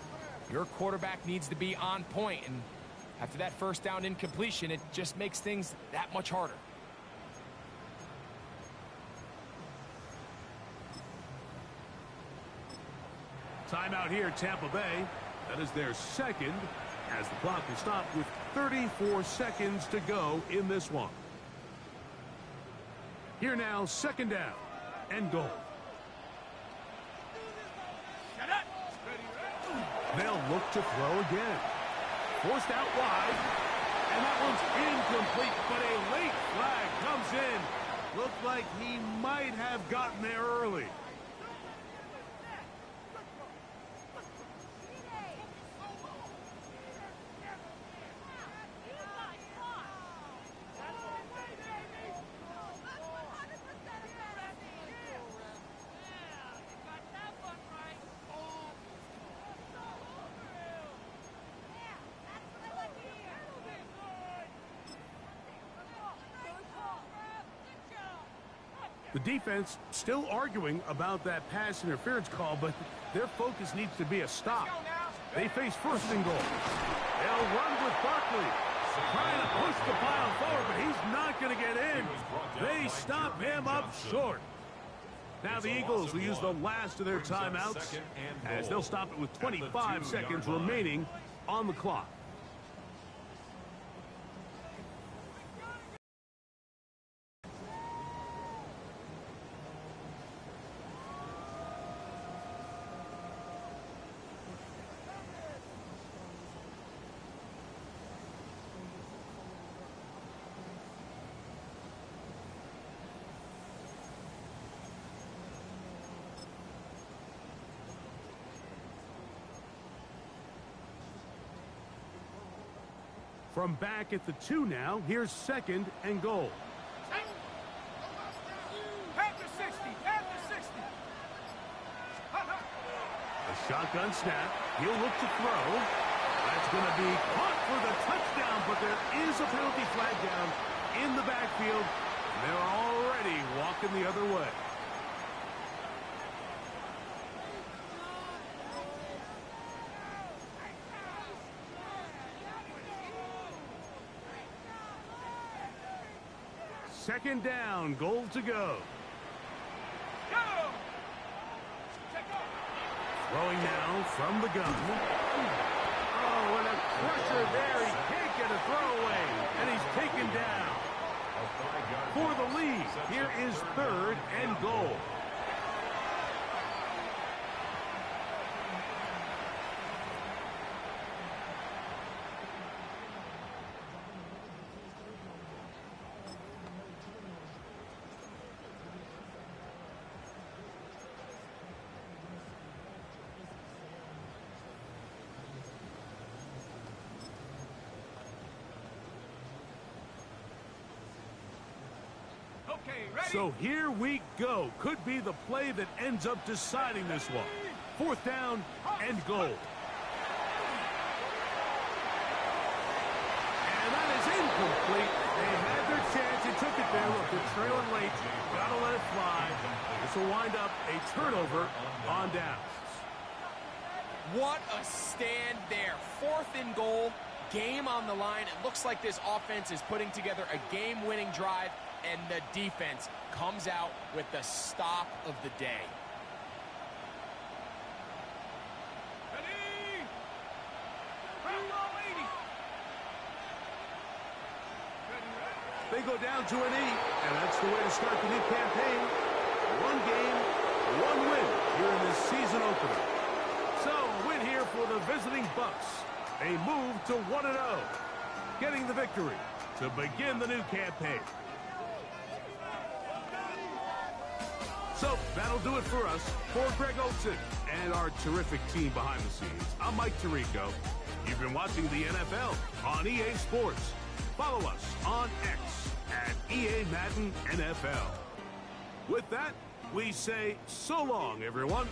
your quarterback needs to be on point. And after that first down incompletion, it just makes things that much harder. Timeout here, Tampa Bay. That is their second, as the clock is stopped with 34 seconds to go in this one. Here now, second down and goal. They'll look to throw again. Forced out wide, and that one's incomplete, but a late flag comes in. Looked like he might have gotten there early. The defense still arguing about that pass interference call, but their focus needs to be a stop. They face first and goal. They'll run with Barkley, trying to push the pile forward, but he's not going to get in. They stop him up short. Now the Eagles will use the last of their timeouts, as they'll stop it with 25 seconds remaining on the clock. From back at the 2 now, here's second and goal. Panther 60, Panther 60. A shotgun snap. He'll look to throw. That's going to be caught for the touchdown, but there is a penalty flag down in the backfield. And they're already walking the other way. Second down, goal to go. Throwing now from the gun. Oh, and a crusher there. He can't get a throwaway, and he's taken down. For the lead, here is third and goal. Okay, ready? So here we go. Could be the play that ends up deciding this one. Fourth down and goal. And that is incomplete. They had their chance. They took it there. Look, they're trailing late. Gotta let it fly. This will wind up a turnover on downs. What a stand there. Fourth and goal, game on the line. It looks like this offense is putting together a game-winning drive, and the defense comes out with the stop of the day. Ready? Ready? they go down to an 8, and that's the way to start the new campaign. One game, one win here in this season opener. So, a win here for the visiting Bucks. A move to 1-0, getting the victory to begin the new campaign. So, that'll do it for us. For Greg Olson and our terrific team behind the scenes, I'm Mike Tirico. You've been watching the NFL on EA Sports. Follow us on X at EA Madden NFL. With that, we say so long, everyone.